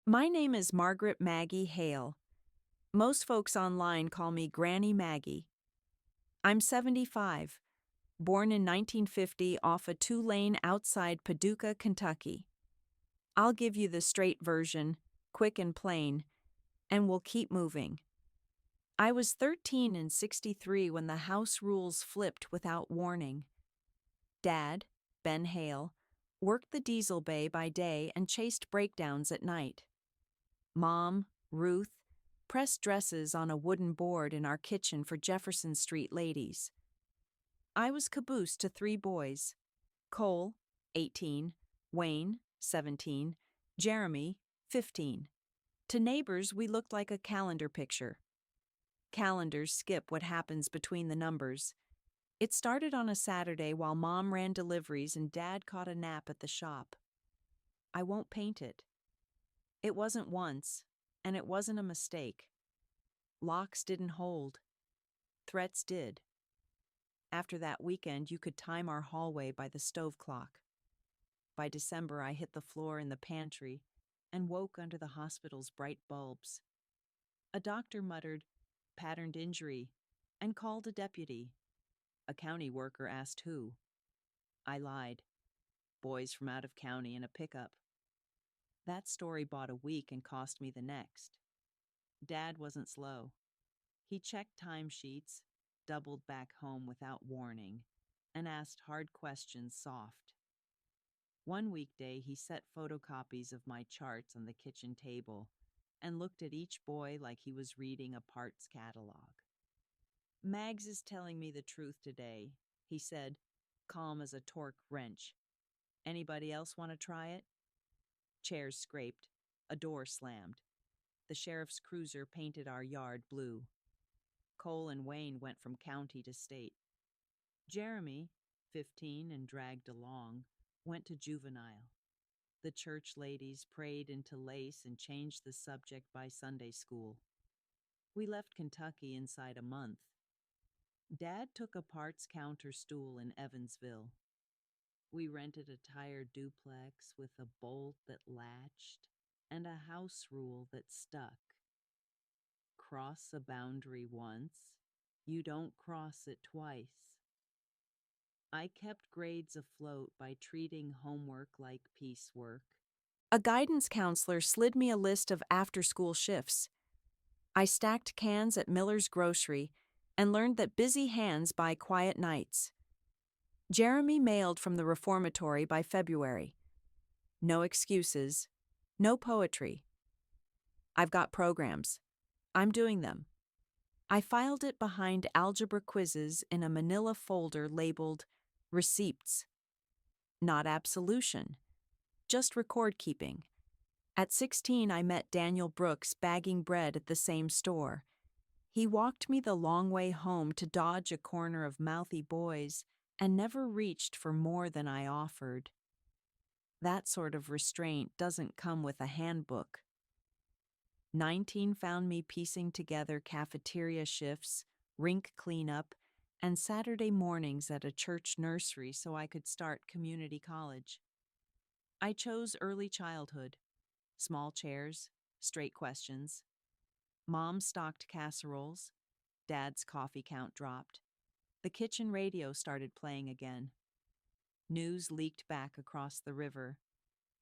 My name is Margaret Maggie Hale. Most folks online call me Granny Maggie. I'm 75, born in 1950 off a two-lane outside Paducah, Kentucky. I'll give you the straight version, quick and plain, and we'll keep moving. I was 13 in '63 when the house rules flipped without warning. Dad, Ben Hale, worked the diesel bay by day and chased breakdowns at night. Mom, Ruth, pressed dresses on a wooden board in our kitchen for Jefferson Street ladies. I was caboose to three boys: Cole, 18, Wayne, 17, Jeremy, 15. To neighbors, we looked like a calendar picture. Calendars skip what happens between the numbers. It started on a Saturday while Mom ran deliveries and Dad caught a nap at the shop. I won't paint it. It wasn't once, and it wasn't a mistake. Locks didn't hold. Threats did. After that weekend, you could time our hallway by the stove clock. By December, I hit the floor in the pantry and woke under the hospital's bright bulbs. A doctor muttered, "Patterned injury," and called a deputy. A county worker asked who. I lied. Boys from out of county in a pickup. That story bought a week and cost me the next. Dad wasn't slow. He checked timesheets, doubled back home without warning, and asked hard questions soft. One weekday, he set photocopies of my charts on the kitchen table and looked at each boy like he was reading a parts catalog. "Mags is telling me the truth today," he said, calm as a torque wrench. "Anybody else want to try it?" Chairs scraped. A door slammed. The sheriff's cruiser painted our yard blue. Cole and Wayne went from county to state. Jeremy, 15 and dragged along, went to juvenile. The church ladies prayed into lace and changed the subject by Sunday school. We left Kentucky inside a month. Dad took a parts counter stool in Evansville. We rented a tired duplex with a bolt that latched and a house rule that stuck. Cross a boundary once, you don't cross it twice. I kept grades afloat by treating homework like piecework. A guidance counselor slid me a list of after-school shifts. I stacked cans at Miller's Grocery and learned that busy hands buy quiet nights. Jeremy mailed from the reformatory by February. No excuses, no poetry. I've got programs. I'm doing them. I filed it behind algebra quizzes in a manila folder labeled Receipts. Not absolution, just record keeping. At 16, I met Daniel Brooks bagging bread at the same store. He walked me the long way home to dodge a corner of mouthy boys and never reached for more than I offered. That sort of restraint doesn't come with a handbook. 19 found me piecing together cafeteria shifts, rink cleanup, and Saturday mornings at a church nursery so I could start community college. I chose early childhood. Small chairs, straight questions. Mom stocked casseroles. Dad's coffee count dropped. The kitchen radio started playing again. News leaked back across the river.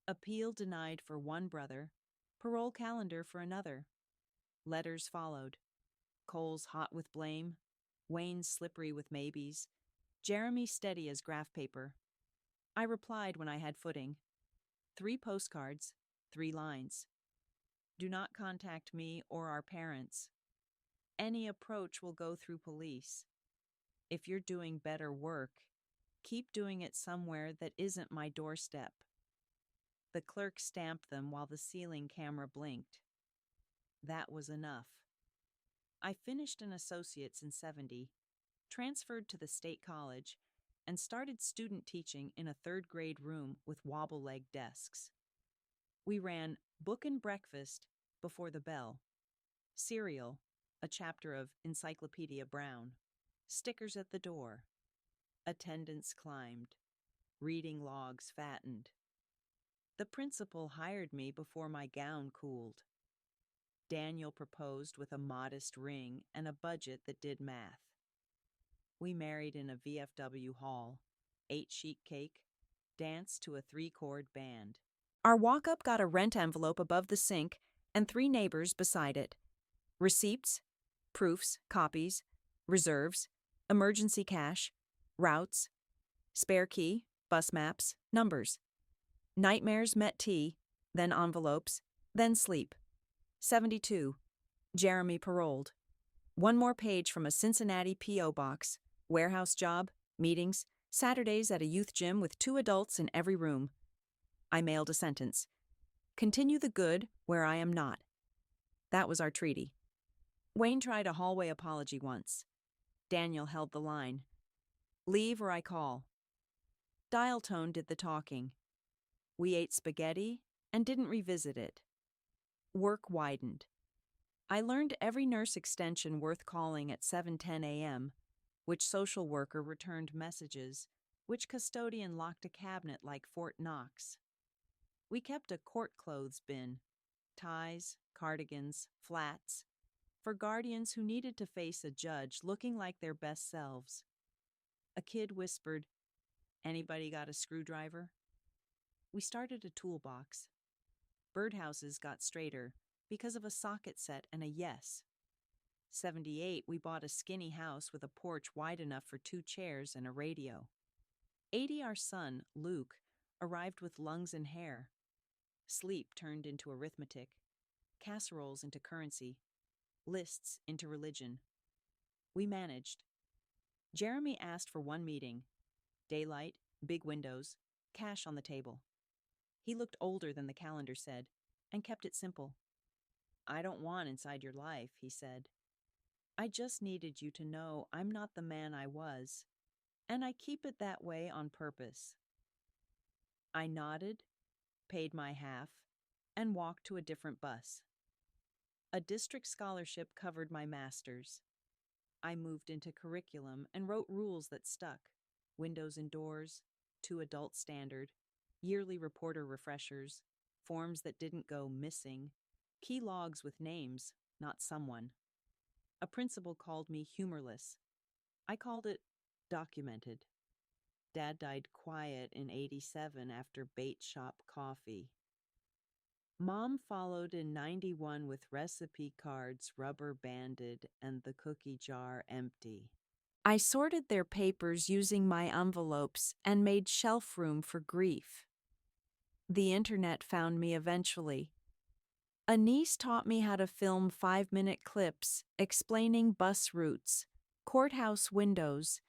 Appeal denied for one brother, parole calendar for another. Letters followed. Cole's hot with blame, Wayne's slippery with maybes, Jeremy steady as graph paper. I replied when I had footing. 3 postcards, 3 lines. Do not contact me or our parents. Any approach will go through police. If you're doing better work, keep doing it somewhere that isn't my doorstep. The clerk stamped them while the ceiling camera blinked. That was enough. I finished an associate's in '70, transferred to the state college, and started student teaching in a 3rd grade room with wobble-leg desks. We ran Book and Breakfast before the bell, cereal, a chapter of Encyclopedia Brown, stickers at the door. Attendance climbed. Reading logs fattened. The principal hired me before my gown cooled. Daniel proposed with a modest ring and a budget that did math. We married in a VFW hall, ate sheet cake, danced to a 3-chord band. Our walk-up got a rent envelope above the sink and 3 neighbors beside it. Receipts, proofs, copies, reserves, emergency cash, routes, spare key, bus maps, numbers. Nightmares met tea, then envelopes, then sleep. 72. Jeremy paroled. One more page from a Cincinnati P.O. box. Warehouse job, meetings, Saturdays at a youth gym with 2 adults in every room. I mailed a sentence. Continue the good where I am not. That was our treaty. Wayne tried a hallway apology once. Daniel held the line. Leave or I call. Dial tone did the talking. We ate spaghetti and didn't revisit it. Work widened. I learned every nurse extension worth calling at 7:10 a.m., which social worker returned messages, which custodian locked a cabinet like Fort Knox. We kept a court clothes bin, ties, cardigans, flats, for guardians who needed to face a judge looking like their best selves. A kid whispered, "Anybody got a screwdriver?" We started a toolbox. Birdhouses got straighter because of a socket set and a yes. 78, we bought a skinny house with a porch wide enough for 2 chairs and a radio. 80, our son, Luke, arrived with lungs and hair. Sleep turned into arithmetic, casseroles into currency, lists into religion. We managed. Jeremy asked for 1 meeting. Daylight, big windows, cash on the table. He looked older than the calendar said, and kept it simple. I don't want inside your life, he said. I just needed you to know I'm not the man I was, and I keep it that way on purpose. I nodded, paid my half, and walked to a different bus. A district scholarship covered my master's. I moved into curriculum and wrote rules that stuck. Windows and doors, 2 adult standard, yearly reporter refreshers, forms that didn't go missing, key logs with names, not someone. A principal called me humorless. I called it documented. Dad died quiet in 87 after bait shop coffee. Mom followed in 91 with recipe cards rubber banded and the cookie jar empty. I sorted their papers using my envelopes and made shelf room for grief. The internet found me eventually. A niece taught me how to film 5-minute clips explaining bus routes, courthouse windows,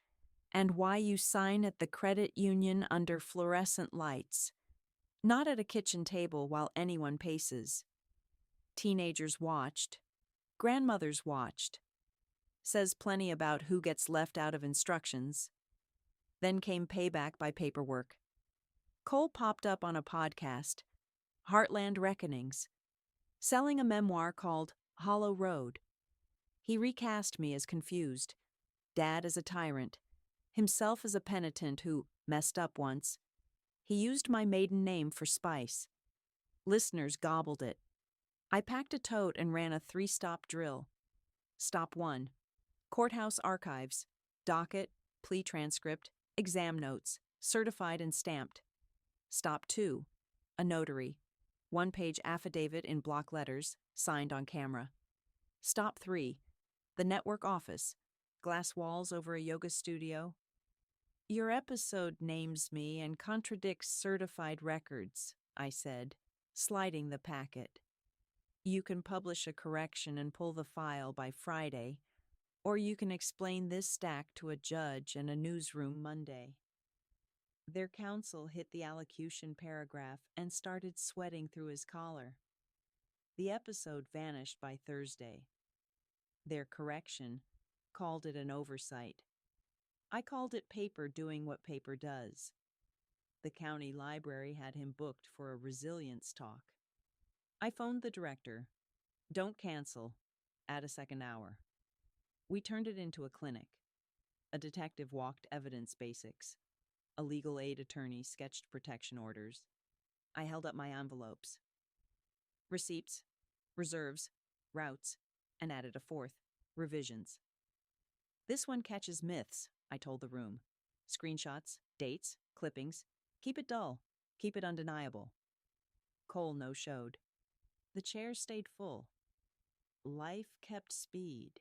and why you sign at the credit union under fluorescent lights, not at a kitchen table while anyone paces. Teenagers watched. Grandmothers watched. Says plenty about who gets left out of instructions. Then came payback by paperwork. Cole popped up on a podcast, Heartland Reckonings, selling a memoir called Hollow Road. He recast me as confused, Dad as a tyrant, himself as a penitent who messed up once. He used my maiden name for spice. Listeners gobbled it. I packed a tote and ran a 3-stop drill. Stop 1. Courthouse archives, docket, plea transcript, exam notes, certified and stamped. Stop 2. A notary. 1-page affidavit in block letters, signed on camera. Stop 3. The network office. Glass walls over a yoga studio. Your episode names me and contradicts certified records, I said, sliding the packet. You can publish a correction and pull the file by Friday, or you can explain this stack to a judge and a newsroom Monday. Their counsel hit the allocution paragraph and started sweating through his collar. The episode vanished by Thursday. Their correction called it an oversight. I called it paper doing what paper does. The county library had him booked for a resilience talk. I phoned the director. Don't cancel. Add a second hour. We turned it into a clinic. A detective walked evidence basics. A legal aid attorney sketched protection orders. I held up my envelopes. Receipts, reserves, routes, and added a fourth, revisions. This one catches myths, I told the room. Screenshots, dates, clippings. Keep it dull. Keep it undeniable. Cole no-showed. The chairs stayed full. Life kept speed.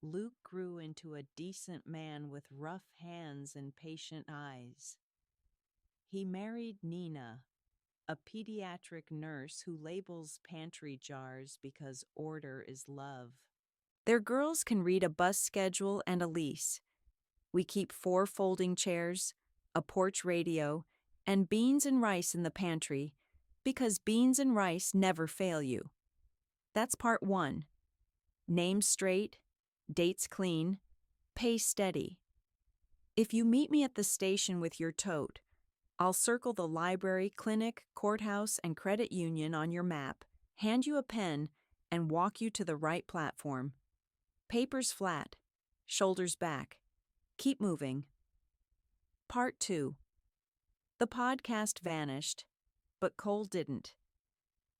Luke grew into a decent man with rough hands and patient eyes. He married Nina, a pediatric nurse who labels pantry jars because order is love. Their girls can read a bus schedule and a lease. We keep 4 folding chairs, a porch radio, and beans and rice in the pantry because beans and rice never fail you. That's part 1. Names straight, dates clean, pay steady. If you meet me at the station with your tote, I'll circle the library, clinic, courthouse, and credit union on your map, hand you a pen, and walk you to the right platform. Papers flat, shoulders back. Keep moving. Part 2. The podcast vanished, but Cole didn't.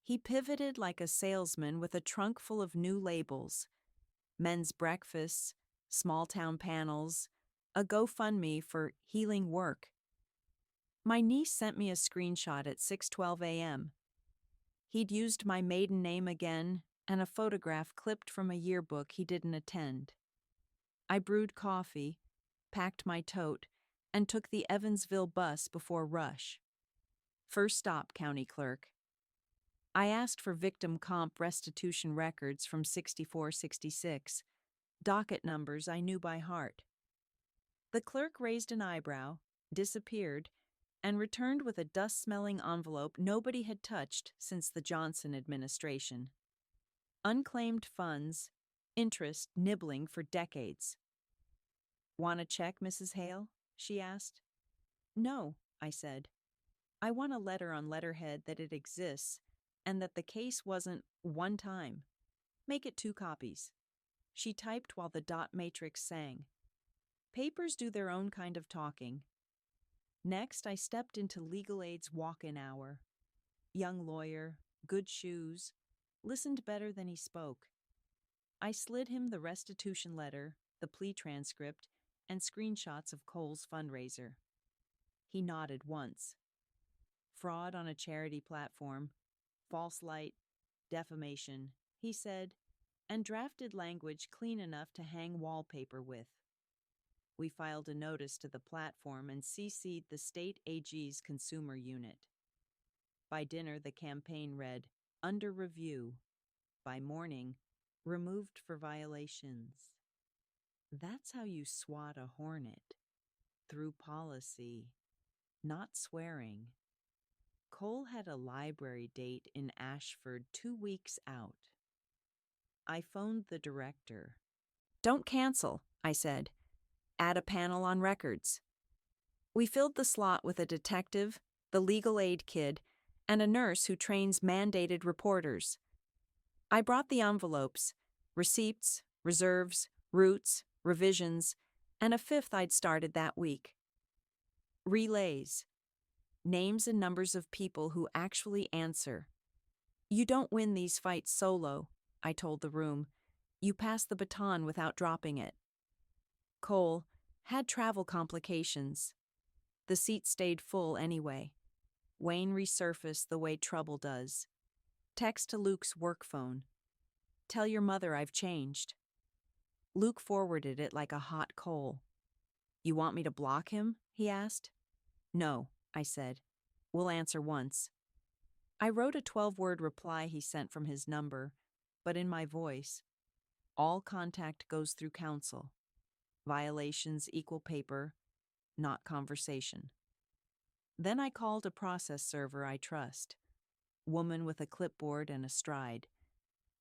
He pivoted like a salesman with a trunk full of new labels. Men's breakfasts, small-town panels, a GoFundMe for healing work. My niece sent me a screenshot at 6:12 a.m. He'd used my maiden name again and a photograph clipped from a yearbook he didn't attend. I brewed coffee, packed my tote, and took the Evansville bus before rush. First stop, county clerk. I asked for victim comp restitution records from 64-66, docket numbers I knew by heart. The clerk raised an eyebrow, disappeared, and returned with a dust-smelling envelope nobody had touched since the Johnson administration. Unclaimed funds, interest nibbling for decades. Want a check, Mrs. Hale? She asked. No, I said. I want a letter on letterhead that it exists and that the case wasn't one time. Make it 2 copies. She typed while the dot matrix sang. Papers do their own kind of talking. Next, I stepped into legal aid's walk-in hour. Young lawyer, good shoes, listened better than he spoke. I slid him the restitution letter, the plea transcript, and screenshots of Cole's fundraiser. He nodded once. Fraud on a charity platform, false light, defamation, he said, and drafted language clean enough to hang wallpaper with. We filed a notice to the platform and CC'd the state AG's consumer unit. By dinner, the campaign read, under review. By morning, removed for violations. That's how you swat a hornet. Through policy, not swearing. Cole had a library date in Ashford 2 weeks out. I phoned the director. Don't cancel, I said. Add a panel on records. We filled the slot with a detective, the legal aid kid, and a nurse who trains mandated reporters. I brought the envelopes, receipts, reserves, routes, revisions, and a 5th I'd started that week. Relays. Names and numbers of people who actually answer. You don't win these fights solo, I told the room. You pass the baton without dropping it. Cole had travel complications. The seat stayed full anyway. Wayne resurfaced the way trouble does. Text to Luke's work phone. Tell your mother I've changed. Luke forwarded it like a hot coal. You want me to block him? He asked. No, I said. We'll answer once. I wrote a 12-word reply he sent from his number, but in my voice. All contact goes through counsel. Violations equal paper, not conversation. Then I called a process server I trust, woman with a clipboard and a stride,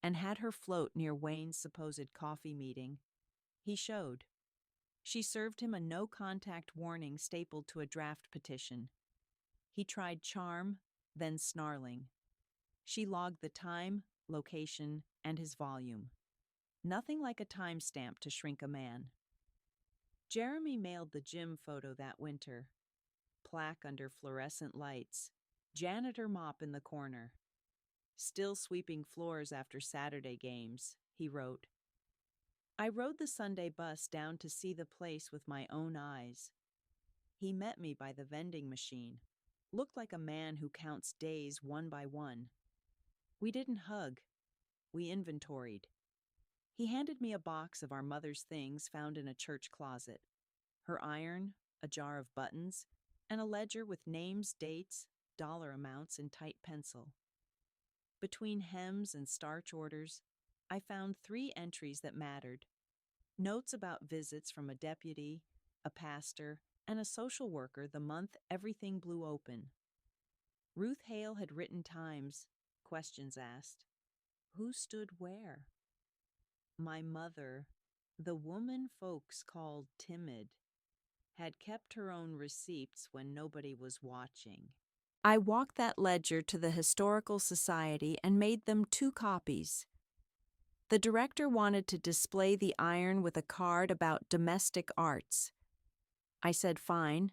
and had her float near Wayne's supposed coffee meeting. He showed. She served him a no-contact warning stapled to a draft petition. He tried charm, then snarling. She logged the time, location, and his volume. Nothing like a timestamp to shrink a man. Jeremy mailed the gym photo that winter. Plaque under fluorescent lights. Janitor mop in the corner. Still sweeping floors after Saturday games, he wrote. I rode the Sunday bus down to see the place with my own eyes. He met me by the vending machine. Looked like a man who counts days one by one. We didn't hug. We inventoried. He handed me a box of our mother's things found in a church closet. Her iron, a jar of buttons, and a ledger with names, dates, dollar amounts in tight pencil. Between hems and starch orders, I found 3 entries that mattered. Notes about visits from a deputy, a pastor, and a social worker the month everything blew open. Ruth Hale had written times, questions asked. Who stood where? My mother, the woman folks called timid, had kept her own receipts when nobody was watching. I walked that ledger to the Historical Society and made them 2 copies. The director wanted to display the iron with a card about domestic arts. I said fine,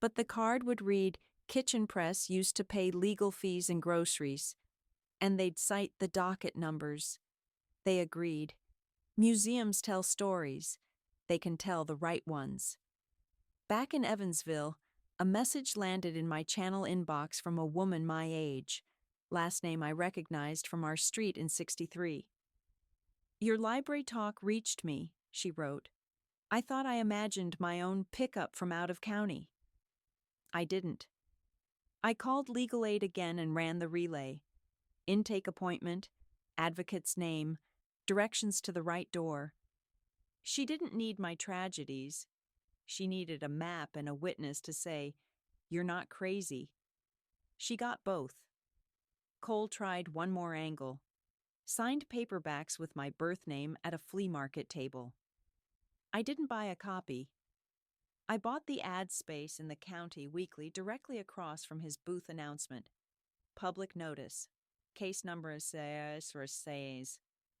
but the card would read kitchen press used to pay legal fees and groceries, and they'd cite the docket numbers. They agreed. Museums tell stories. They can tell the right ones. Back in Evansville, a message landed in my channel inbox from a woman my age, last name I recognized from our street in 63. Your library talk reached me, she wrote. I thought I imagined my own pickup from out of county. I didn't. I called legal aid again and ran the relay. Intake appointment, advocate's name, directions to the right door. She didn't need my tragedies. She needed a map and a witness to say, "You're not crazy." She got both. Cole tried one more angle. Signed paperbacks with my birth name at a flea market table. I didn't buy a copy. I bought the ad space in the County Weekly directly across from his booth announcement. Public notice. Case number says,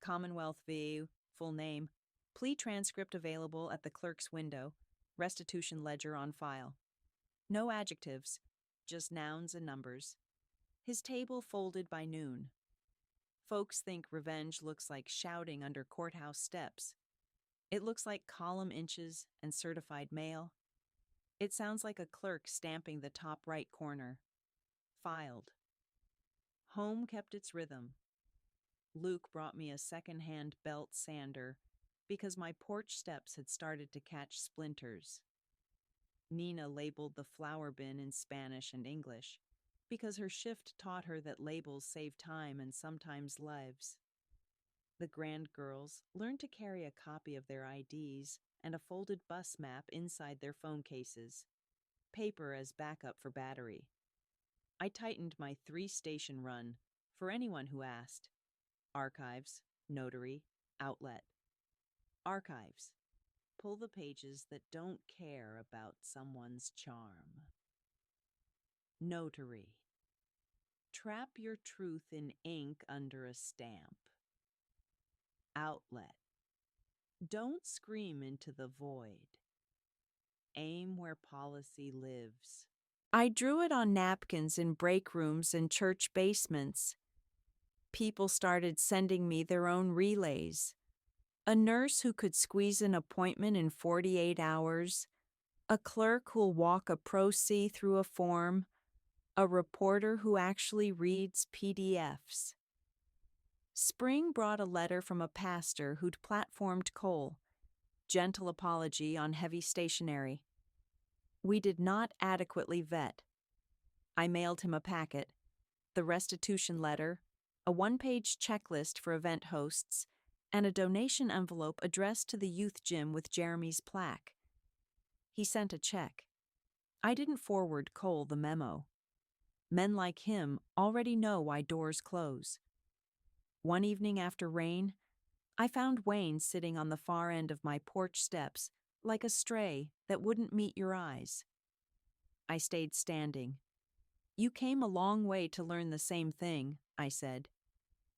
Commonwealth v. Full name. Plea transcript available at the clerk's window. Restitution ledger on file. No adjectives, just nouns and numbers. His table folded by noon. Folks think revenge looks like shouting under courthouse steps. It looks like column inches and certified mail. It sounds like a clerk stamping the top right corner. Filed. Home kept its rhythm. Luke brought me a second-hand belt sander because my porch steps had started to catch splinters. Nina labeled the flower bin in Spanish and English because her shift taught her that labels save time and sometimes lives. The grand girls learned to carry a copy of their IDs and a folded bus map inside their phone cases, paper as backup for battery. I tightened my 3-station run for anyone who asked. Archives, notary, outlet. Archives. Pull the pages that don't care about someone's charm. Notary. Trap your truth in ink under a stamp. Outlet. Don't scream into the void. Aim where policy lives. I drew it on napkins in break rooms and church basements. People started sending me their own relays. A nurse who could squeeze an appointment in 48 hours. A clerk who'll walk a pro-C through a form. A reporter who actually reads PDFs. Spring brought a letter from a pastor who'd platformed Cole. Gentle apology on heavy stationery. We did not adequately vet. I mailed him a packet, the restitution letter, a 1-page checklist for event hosts, and a donation envelope addressed to the youth gym with Jeremy's plaque. He sent a check. I didn't forward Cole the memo. Men like him already know why doors close. One evening after rain, I found Wayne sitting on the far end of my porch steps like a stray that wouldn't meet your eyes. I stayed standing. You came a long way to learn the same thing, I said.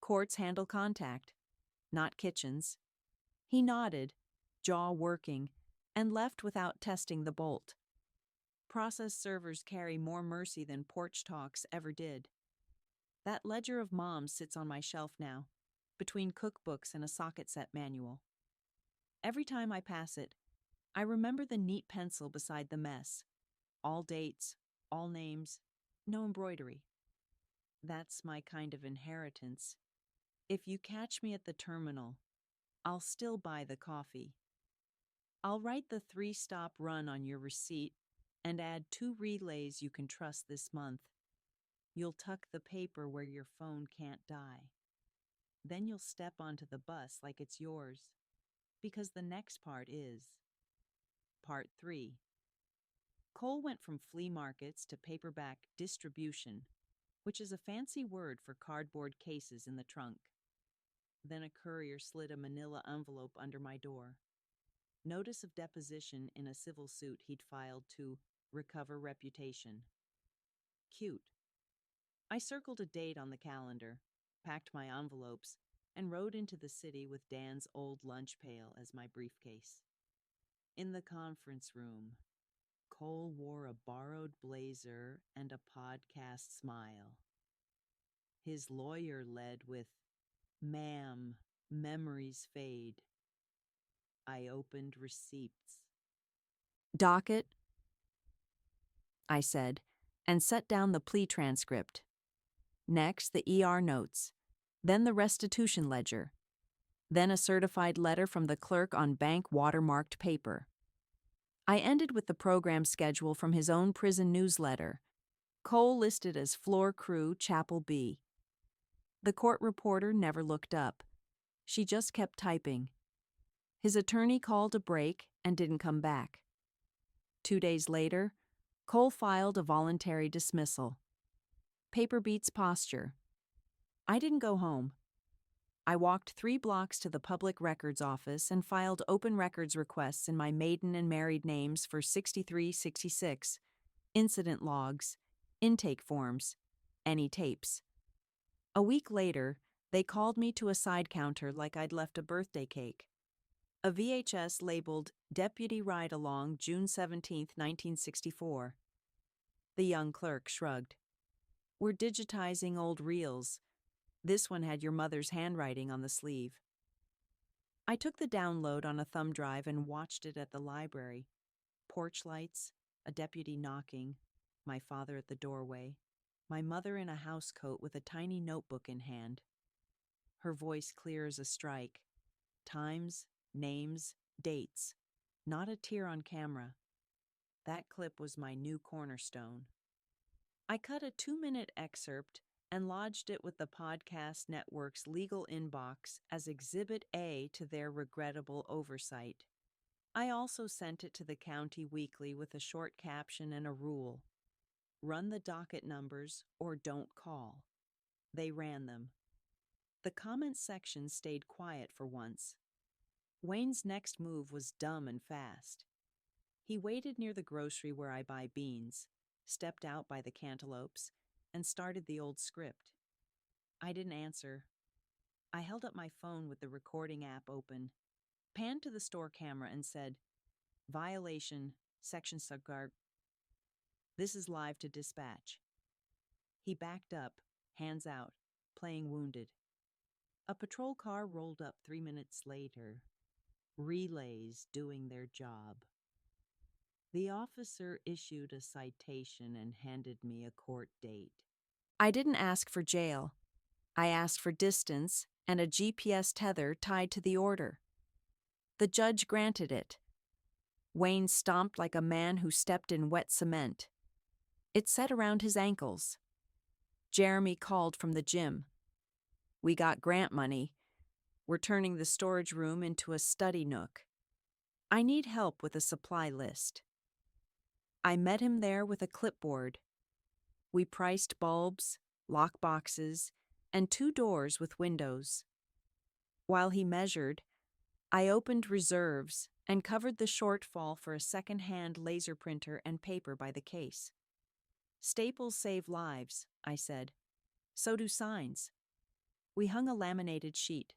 Courts handle contact, not kitchens. He nodded, jaw working, and left without testing the bolt. Process servers carry more mercy than porch talks ever did. That ledger of Mom's sits on my shelf now, between cookbooks and a socket set manual. Every time I pass it, I remember the neat pencil beside the mess. All dates, all names, no embroidery. That's my kind of inheritance. If you catch me at the terminal, I'll still buy the coffee. I'll write the 3-stop run on your receipt and add 2 relays you can trust this month. You'll tuck the paper where your phone can't die. Then you'll step onto the bus like it's yours, because the next part is Part 3. Cole went from flea markets to paperback distribution, which is a fancy word for cardboard cases in the trunk. Then a courier slid a manila envelope under my door. Notice of deposition in a civil suit he'd filed to recover reputation. Cute. I circled a date on the calendar, packed my envelopes, and rode into the city with Dan's old lunch pail as my briefcase. In the conference room, Cole wore a borrowed blazer and a podcast smile. His lawyer led with, "Ma'am, memories fade." I opened receipts. "Docket," I said, and set down the plea transcript. Next, the ER notes, then the restitution ledger, then a certified letter from the clerk on bank watermarked paper. I ended with the program schedule from his own prison newsletter. Cole listed as floor crew, Chapel B. The court reporter never looked up. She just kept typing. His attorney called a break and didn't come back. 2 days later, Cole filed a voluntary dismissal. Paper beats posture. I didn't go home. I walked 3 blocks to the public records office and filed open records requests in my maiden and married names for 6366, incident logs, intake forms, any tapes. A week later, they called me to a side counter like I'd left a birthday cake. A VHS labeled Deputy Ride-Along, June 17, 1964. The young clerk shrugged. "We're digitizing old reels. This one had your mother's handwriting on the sleeve." I took the download on a thumb drive and watched it at the library. Porch lights, a deputy knocking, my father at the doorway, my mother in a housecoat with a tiny notebook in hand. Her voice clear as a strike. Times, names, dates. Not a tear on camera. That clip was my new cornerstone. I cut a 2-minute excerpt and lodged it with the podcast network's legal inbox as Exhibit A to their regrettable oversight. I also sent it to the county weekly with a short caption and a rule. Run the docket numbers or don't call. They ran them. The comments section stayed quiet for once. Wayne's next move was dumb and fast. He waited near the grocery where I buy beans, stepped out by the cantaloupes, and started the old script. I didn't answer. I held up my phone with the recording app open, panned to the store camera and said, "Violation, Section Subguard. This is live to dispatch." He backed up, hands out, playing wounded. A patrol car rolled up 3 minutes later. Relays doing their job. The officer issued a citation and handed me a court date. I didn't ask for jail. I asked for distance and a GPS tether tied to the order. The judge granted it. Wayne stomped like a man who stepped in wet cement. It set around his ankles. Jeremy called from the gym. "We got grant money. We're turning the storage room into a study nook. I need help with a supply list." I met him there with a clipboard. We priced bulbs, lock boxes, and 2 doors with windows. While he measured, I opened reserves and covered the shortfall for a second-hand laser printer and paper by the case. "Staples save lives," I said. "So do signs." We hung a laminated sheet.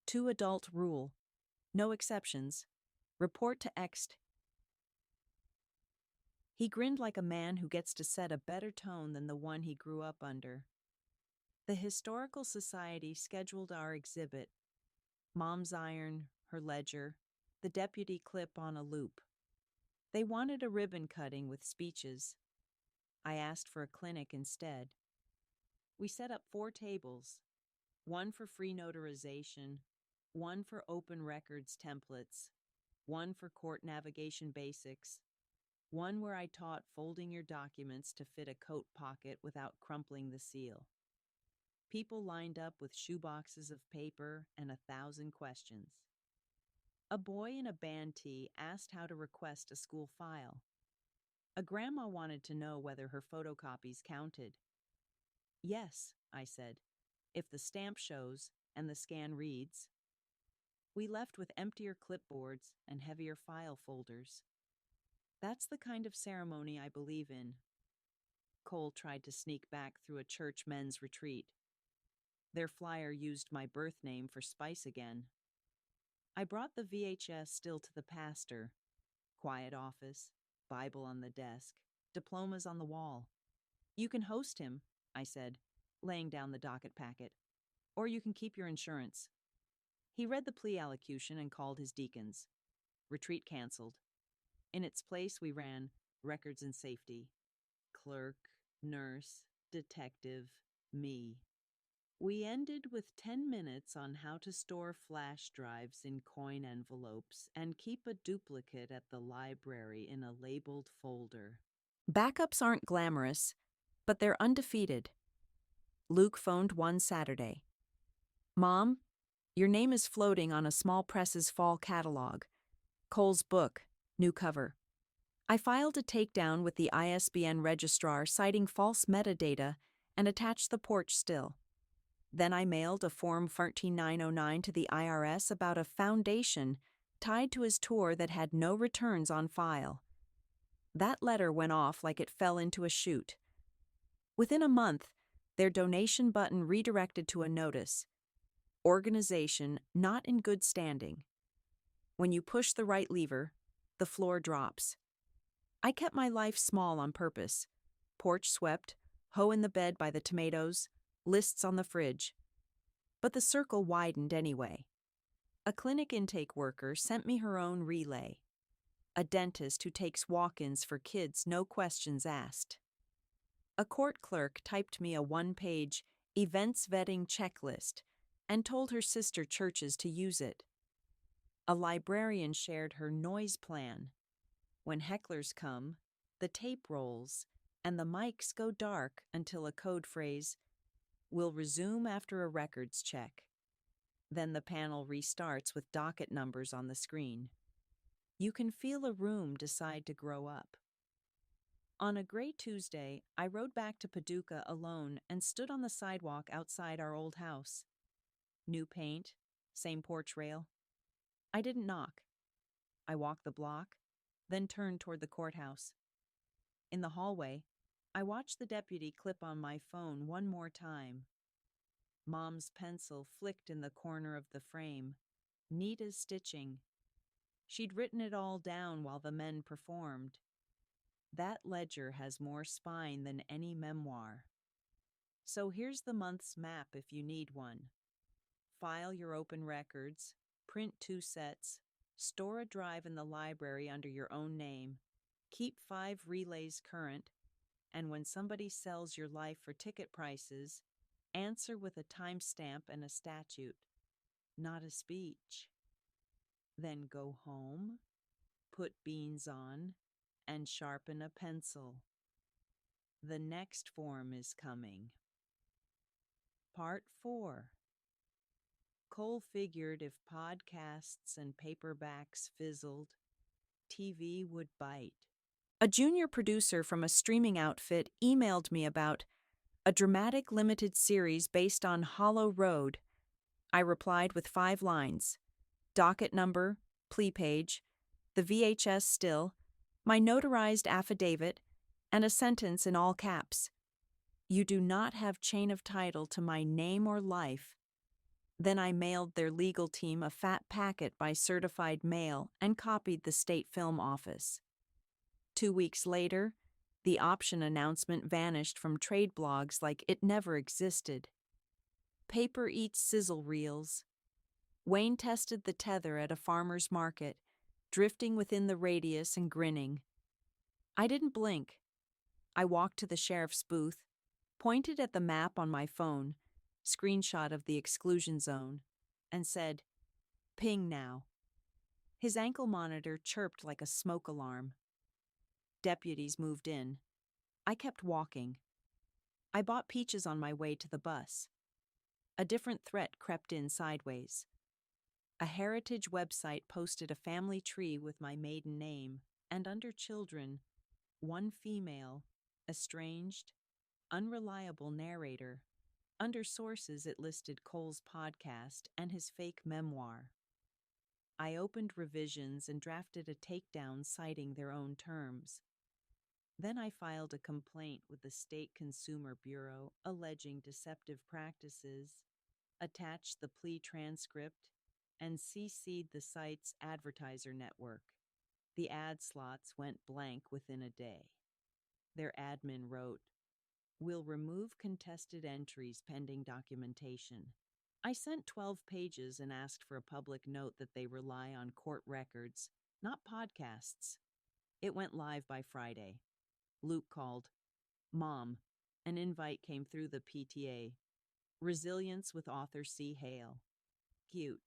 2 adult rule. No exceptions. Report to Ext. He grinned like a man who gets to set a better tone than the one he grew up under. The Historical Society scheduled our exhibit: Mom's iron, her ledger, the deputy clip on a loop. They wanted a ribbon cutting with speeches. I asked for a clinic instead. We set up 4 tables, one for free notarization, one for open records templates, one for court navigation basics, one where I taught folding your documents to fit a coat pocket without crumpling the seal. People lined up with shoeboxes of paper and 1,000 questions. A boy in a band tee asked how to request a school file. A grandma wanted to know whether her photocopies counted. Yes, I said, if the stamp shows and the scan reads. We left with emptier clipboards and heavier file folders. That's the kind of ceremony I believe in. Cole tried to sneak back through a church men's retreat. Their flyer used my birth name for spice again. I brought the VHS still to the pastor. Quiet office, Bible on the desk, diplomas on the wall. You can host him, I said, laying down the docket packet. Or you can keep your insurance. He read the plea allocution and called his deacons. Retreat canceled. In its place, we ran records and safety. Clerk, nurse, detective, me. We ended with 10 minutes on how to store flash drives in coin envelopes and keep a duplicate at the library in a labeled folder. Backups aren't glamorous, but they're undefeated. Luke phoned one Saturday. Mom, your name is floating on a small press's fall catalog. Cole's book, new cover. I filed a takedown with the ISBN registrar citing false metadata and attached the porch still. Then I mailed a Form 13909 to the IRS about a foundation tied to his tour that had no returns on file. That letter went off like it fell into a chute. Within a month, their donation button redirected to a notice: organization not in good standing. When you push the right lever, the floor drops. I kept my life small on purpose. Porch swept, hoe in the bed by the tomatoes, lists on the fridge. But the circle widened anyway. A clinic intake worker sent me her own relay. A dentist who takes walk-ins for kids, no questions asked. A court clerk typed me a 1-page events vetting checklist and told her sister churches to use it. A librarian shared her noise plan. When hecklers come, the tape rolls and the mics go dark until a code phrase will resume after a records check. Then the panel restarts with docket numbers on the screen. You can feel a room decide to grow up. On a gray Tuesday, I rode back to Paducah alone and stood on the sidewalk outside our old house. New paint, same porch rail. I didn't knock. I walked the block, then turned toward the courthouse. In the hallway, I watched the deputy clip on my phone one more time. Mom's pencil flicked in the corner of the frame, neat as stitching. She'd written it all down while the men performed. That ledger has more spine than any memoir. So here's the month's map if you need one. File your open records, print 2 sets, store a drive in the library under your own name, keep 5 relays current, and when somebody sells your life for ticket prices, answer with a timestamp and a statute, not a speech. Then go home, put beans on, and sharpen a pencil. The next form is coming. Part 4. Cole figured if podcasts and paperbacks fizzled, TV would bite. A junior producer from a streaming outfit emailed me about a dramatic limited series based on Hollow Road. I replied with 5 lines: docket number, plea page, the VHS still, my notarized affidavit, and a sentence in all caps. You do not have chain of title to my name or life. Then I mailed their legal team a fat packet by certified mail and copied the state film office. 2 weeks later, the option announcement vanished from trade blogs like it never existed. Paper eats sizzle reels. Wayne tested the tether at a farmer's market, drifting within the radius and grinning. I didn't blink. I walked to the sheriff's booth, pointed at the map on my phone, screenshot of the exclusion zone, and said, "Ping now." His ankle monitor chirped like a smoke alarm. Deputies moved in. I kept walking. I bought peaches on my way to the bus. A different threat crept in sideways. A heritage website posted a family tree with my maiden name, and under children, one female, estranged, unreliable narrator. Under sources, it listed Cole's podcast and his fake memoir. I opened revisions and drafted a takedown citing their own terms. Then I filed a complaint with the State Consumer Bureau alleging deceptive practices, attached the plea transcript, and CC'd the site's advertiser network. The ad slots went blank within a day. Their admin wrote, "We'll remove contested entries pending documentation." I sent 12 pages and asked for a public note that they rely on court records, not podcasts. It went live by Friday. Luke called. "Mom," an invite came through the PTA. "Resilience with author C. Hale." Cute.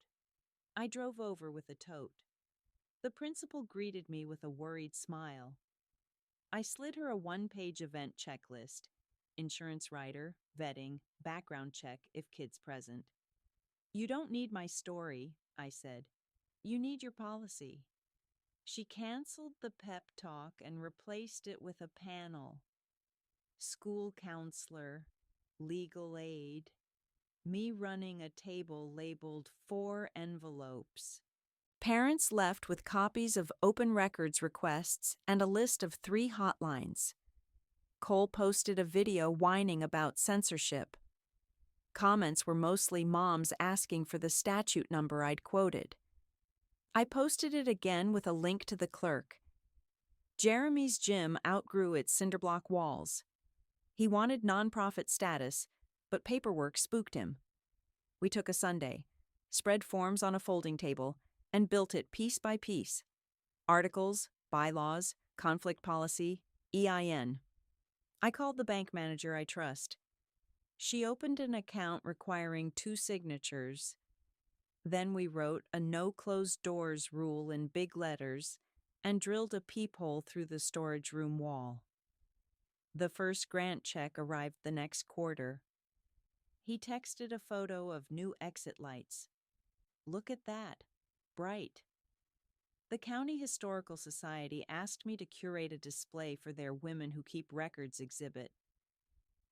I drove over with a tote. The principal greeted me with a worried smile. I slid her a one-page event checklist: insurance rider, vetting, background check if kids present. "You don't need my story," I said. "You need your policy." She canceled the pep talk and replaced it with a panel. School counselor, legal aid, me running a table labeled 4 envelopes. Parents left with copies of open records requests and a list of 3 hotlines. Cole posted a video whining about censorship. Comments were mostly moms asking for the statute number I'd quoted. I posted it again with a link to the clerk. Jeremy's gym outgrew its cinderblock walls. He wanted nonprofit status, but paperwork spooked him. We took a Sunday, spread forms on a folding table, and built it piece by piece. Articles, bylaws, conflict policy, EIN. I called the bank manager I trust. She opened an account requiring 2 signatures. Then we wrote a no closed doors rule in big letters and drilled a peephole through the storage room wall. The first grant check arrived the next quarter. He texted a photo of new exit lights. "Look at that. Bright." The County Historical Society asked me to curate a display for their Women Who Keep Records exhibit.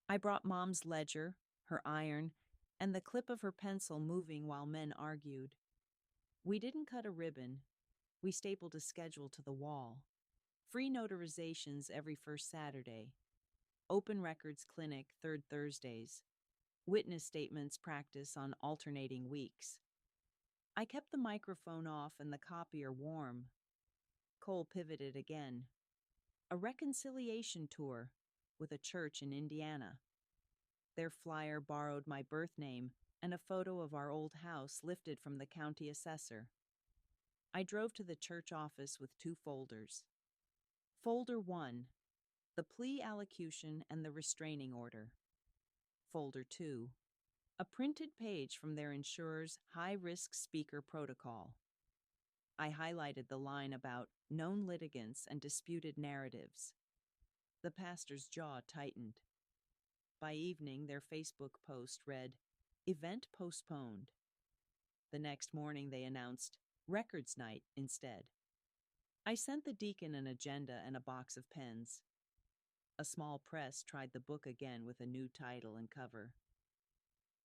I brought Mom's ledger, her iron, and the clip of her pencil moving while men argued. We didn't cut a ribbon. We stapled a schedule to the wall. Free notarizations every first Saturday. Open records clinic 3rd Thursdays. Witness statements practice on alternating weeks. I kept the microphone off and the copier warm. Cole pivoted again. A reconciliation tour with a church in Indiana. Their flyer borrowed my birth name and a photo of our old house lifted from the county assessor. I drove to the church office with 2 folders. Folder 1, the plea allocution and the restraining order. Folder 2, a printed page from their insurer's high-risk speaker protocol. I highlighted the line about known litigants and disputed narratives. The pastor's jaw tightened. By evening, their Facebook post read, "Event postponed." The next morning, they announced, "Records Night" instead. I sent the deacon an agenda and a box of pens. A small press tried the book again with a new title and cover.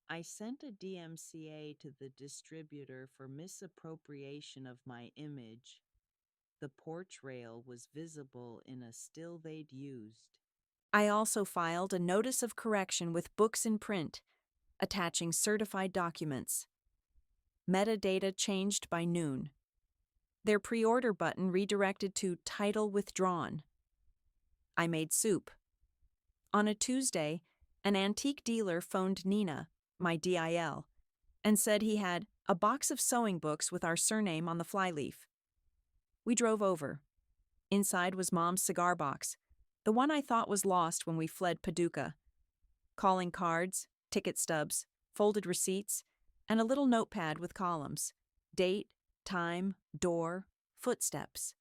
I sent a DMCA to the distributor for misappropriation of my image. The porch rail was visible in a still they'd used. I also filed a notice of correction with books in print, attaching certified documents. Metadata changed by noon. Their pre-order button redirected to title withdrawn. I made soup. On a Tuesday, an antique dealer phoned Nina, my DIL, and said he had a box of sewing books with our surname on the flyleaf. We drove over. Inside was Mom's cigar box, the one I thought was lost when we fled Paducah. Calling cards, ticket stubs, folded receipts, and a little notepad with columns: date, time, door, footsteps.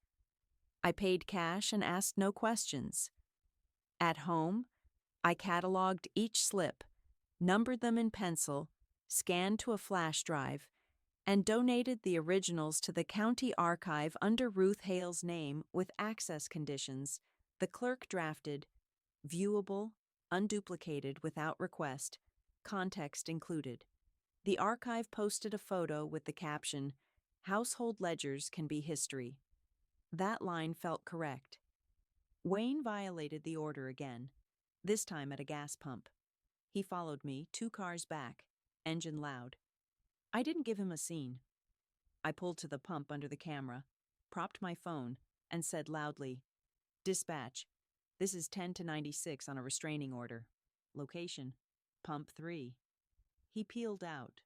I paid cash and asked no questions. At home, I cataloged each slip, numbered them in pencil, scanned to a flash drive, and donated the originals to the county archive under Ruth Hale's name with access conditions. The clerk drafted, viewable, unduplicated without request, context included. The archive posted a photo with the caption, "Household ledgers can be history." That line felt correct. Wayne violated the order again, this time at a gas pump. He followed me 2 cars back, engine loud. I didn't give him a scene. I pulled to the pump under the camera, propped my phone, and said loudly, "Dispatch, this is 10 to 96 on a restraining order. Location, pump 3. He peeled out.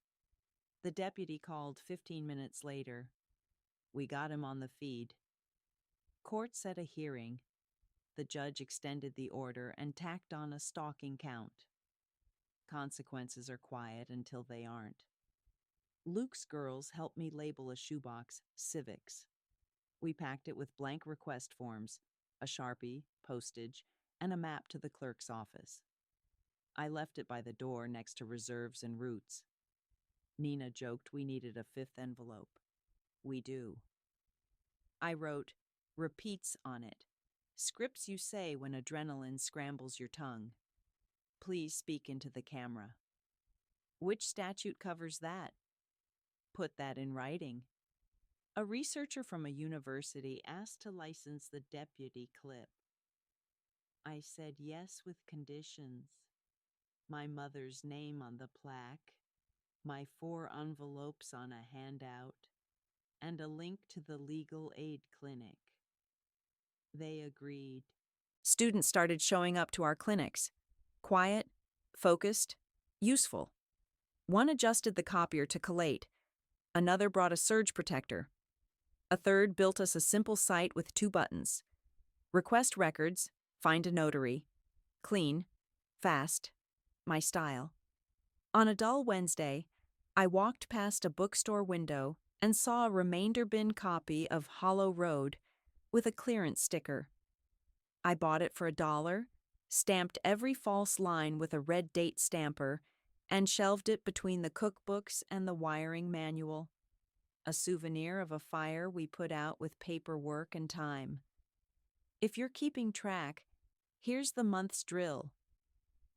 The deputy called 15 minutes later. We got him on the feed. Court set a hearing. The judge extended the order and tacked on a stalking count. Consequences are quiet until they aren't. Luke's girls helped me label a shoebox Civics. We packed it with blank request forms, a Sharpie, postage, and a map to the clerk's office. I left it by the door next to reserves and routes. Nina joked we needed a 5th envelope. We do. I wrote, "Repeats" on it. Scripts you say when adrenaline scrambles your tongue. Please speak into the camera. Which statute covers that? Put that in writing. A researcher from a university asked to license the deputy clip. I said yes with conditions. My mother's name on the plaque, my 4 envelopes on a handout, and a link to the legal aid clinic. They agreed. Students started showing up to our clinics. Quiet, focused, useful. One adjusted the copier to collate. Another brought a surge protector. A third built us a simple site with 2 buttons. Request records, find a notary. Clean, fast, my style. On a dull Wednesday, I walked past a bookstore window and saw a remainder bin copy of Hollow Road with a clearance sticker. I bought it for $1, stamped every false line with a red date stamper, and shelved it between the cookbooks and the wiring manual. A souvenir of a fire we put out with paperwork and time. If you're keeping track, here's the month's drill.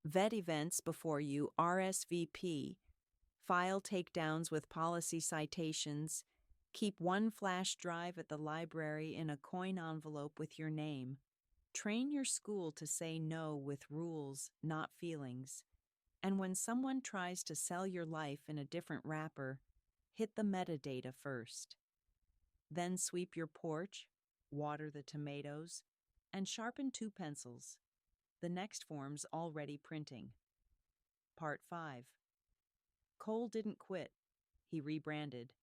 Vet events before you RSVP, file takedowns with policy citations, keep 1 flash drive at the library in a coin envelope with your name. Train your school to say no with rules, not feelings. And when someone tries to sell your life in a different wrapper, hit the metadata first. Then sweep your porch, water the tomatoes, and sharpen 2 pencils. The next form's already printing. Part 5. Cole didn't quit. He rebranded.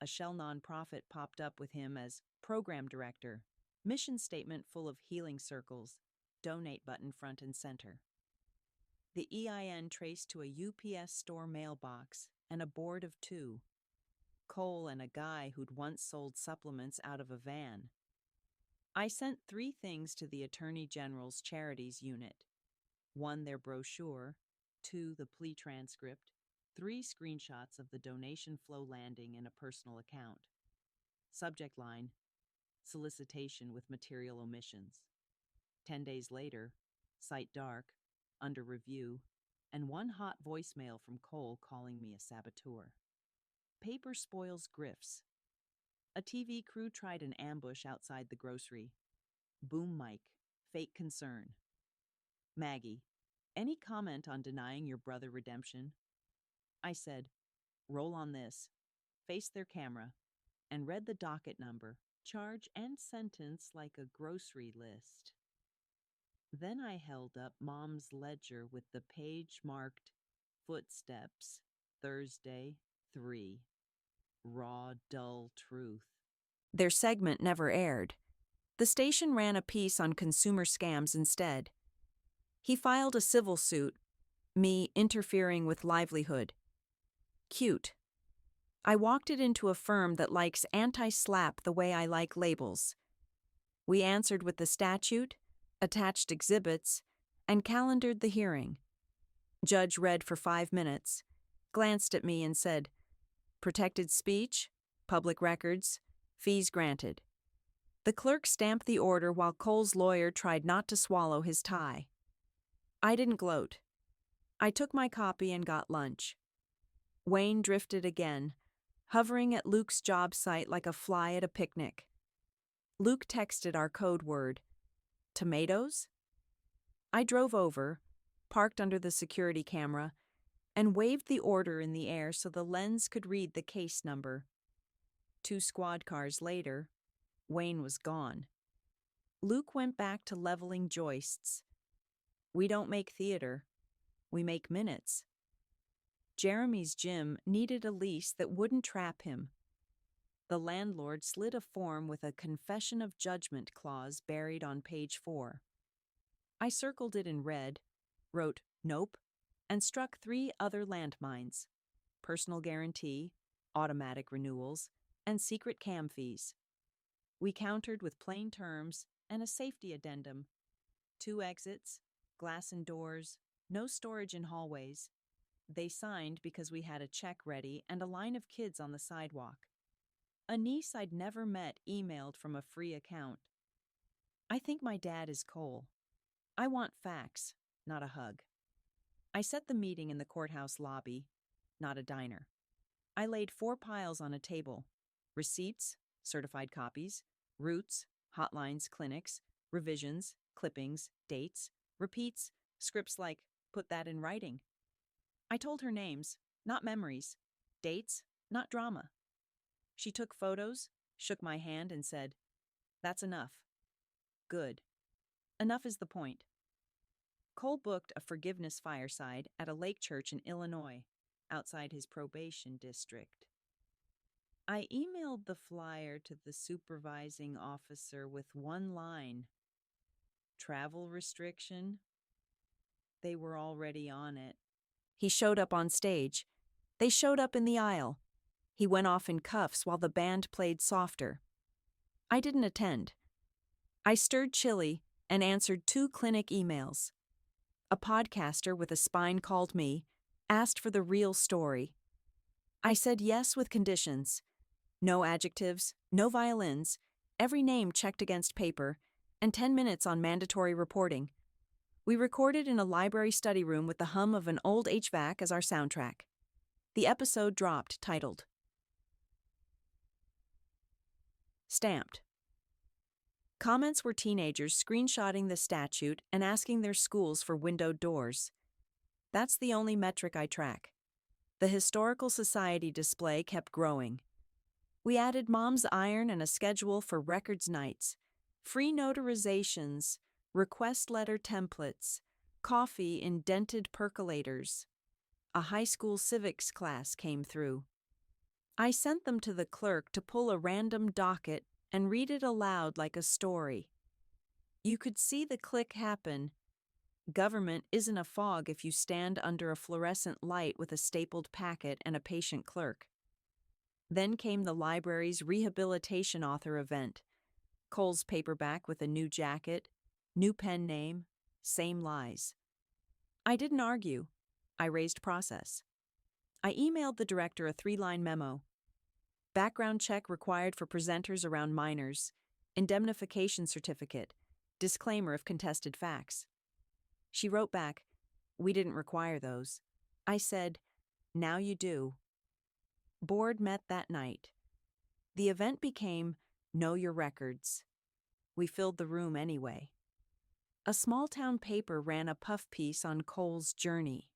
A shell nonprofit popped up with him as program director. Mission statement full of healing circles. Donate button front and center. The EIN traced to a UPS store mailbox and a board of 2. Cole and a guy who'd once sold supplements out of a van. I sent 3 things to the Attorney General's Charities Unit. 1, their brochure. 2, the plea transcript. 3, screenshots of the donation flow landing in a personal account. Subject line, solicitation with material omissions. 10 days later, site dark, under review, and 1 hot voicemail from Cole calling me a saboteur. Paper spoils grifts. A TV crew tried an ambush outside the grocery. Boom mic, fake concern. Maggie, any comment on denying your brother redemption? I said, roll on this, face their camera, and read the docket number, charge and sentence like a grocery list. Then I held up Mom's ledger with the page marked Footsteps, Thursday, 3. Raw, dull truth. Their segment never aired. The station ran a piece on consumer scams instead. He filed a civil suit, me interfering with livelihood. Cute. I walked it into a firm that likes anti-slap the way I like labels. We answered with the statute, attached exhibits, and calendared the hearing. Judge read for 5 minutes, glanced at me and said, "Protected speech, public records, fees granted." The clerk stamped the order while Cole's lawyer tried not to swallow his tie. I didn't gloat. I took my copy and got lunch. Wayne drifted again, hovering at Luke's job site like a fly at a picnic. Luke texted our code word, "Tomatoes?" I drove over, parked under the security camera, and waved the order in the air so the lens could read the case number. 2 squad cars later, Wayne was gone. Luke went back to leveling joists. We don't make theater. We make minutes. Jeremy's gym needed a lease that wouldn't trap him. The landlord slid a form with a confession of judgment clause buried on page 4. I circled it in red, wrote "Nope," and struck 3 other landmines: personal guarantee, automatic renewals, and secret cam fees. We countered with plain terms and a safety addendum: 2 exits, glass in doors, no storage in hallways. They signed because we had a check ready and a line of kids on the sidewalk. A niece I'd never met emailed from a free account. I think my dad is Cole. I want facts, not a hug. I set the meeting in the courthouse lobby, not a diner. I laid 4 piles on a table: receipts, certified copies, routes, hotlines, clinics, revisions, clippings, dates, repeats, scripts like "put that in writing." I told her names, not memories, dates, not drama. She took photos, shook my hand, and said, "That's enough." Good. Enough is the point. Cole booked a forgiveness fireside at a lake church in Illinois, outside his probation district. I emailed the flyer to the supervising officer with 1 line: "Travel restriction." They were already on it. He showed up on stage. They showed up in the aisle. He went off in cuffs while the band played softer. I didn't attend. I stirred chili and answered 2 clinic emails. A podcaster with a spine called me, asked for the real story. I said yes with conditions: no adjectives, no violins, every name checked against paper, and 10 minutes on mandatory reporting. We recorded in a library study room with the hum of an old HVAC as our soundtrack. The episode dropped, titled Stamped. Comments were teenagers screenshotting the statute and asking their schools for windowed doors. That's the only metric I track. The Historical Society display kept growing. We added Mom's Iron and a schedule for records nights, free notarizations, request letter templates, coffee in dented percolators. A high school civics class came through. I sent them to the clerk to pull a random docket and read it aloud like a story. You could see the click happen. Government isn't a fog if you stand under a fluorescent light with a stapled packet and a patient clerk. Then came the library's rehabilitation author event. Cole's paperback with a new jacket, new pen name, same lies. I didn't argue. I raised process. I emailed the director a 3-line memo. Background check required for presenters around minors, indemnification certificate, disclaimer of contested facts. She wrote back, "We didn't require those." I said, "Now you do." Board met that night. The event became Know Your Records. We filled the room anyway. A small-town paper ran a puff piece on Cole's journey.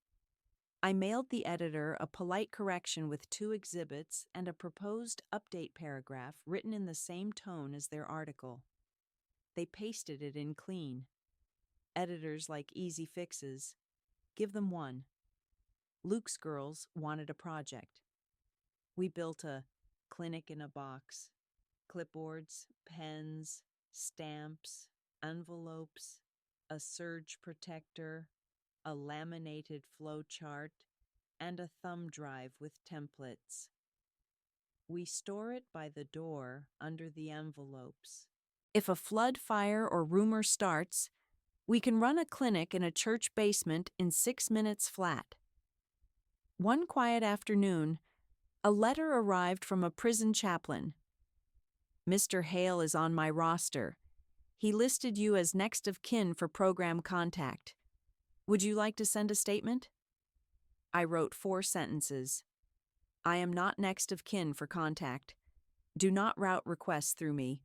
I mailed the editor a polite correction with 2 exhibits and a proposed update paragraph written in the same tone as their article. They pasted it in clean. Editors like easy fixes. Give them one. Luke's girls wanted a project. We built a clinic in a box. Clipboards, pens, stamps, envelopes, a surge protector, a laminated flow chart, and a thumb drive with templates. We store it by the door under the envelopes. If a flood, fire, or rumor starts, we can run a clinic in a church basement in 6 minutes flat. One quiet afternoon, a letter arrived from a prison chaplain. Mr. Hale is on my roster. He listed you as next of kin for program contact. Would you like to send a statement? I wrote 4 sentences. I am not next of kin for contact. Do not route requests through me.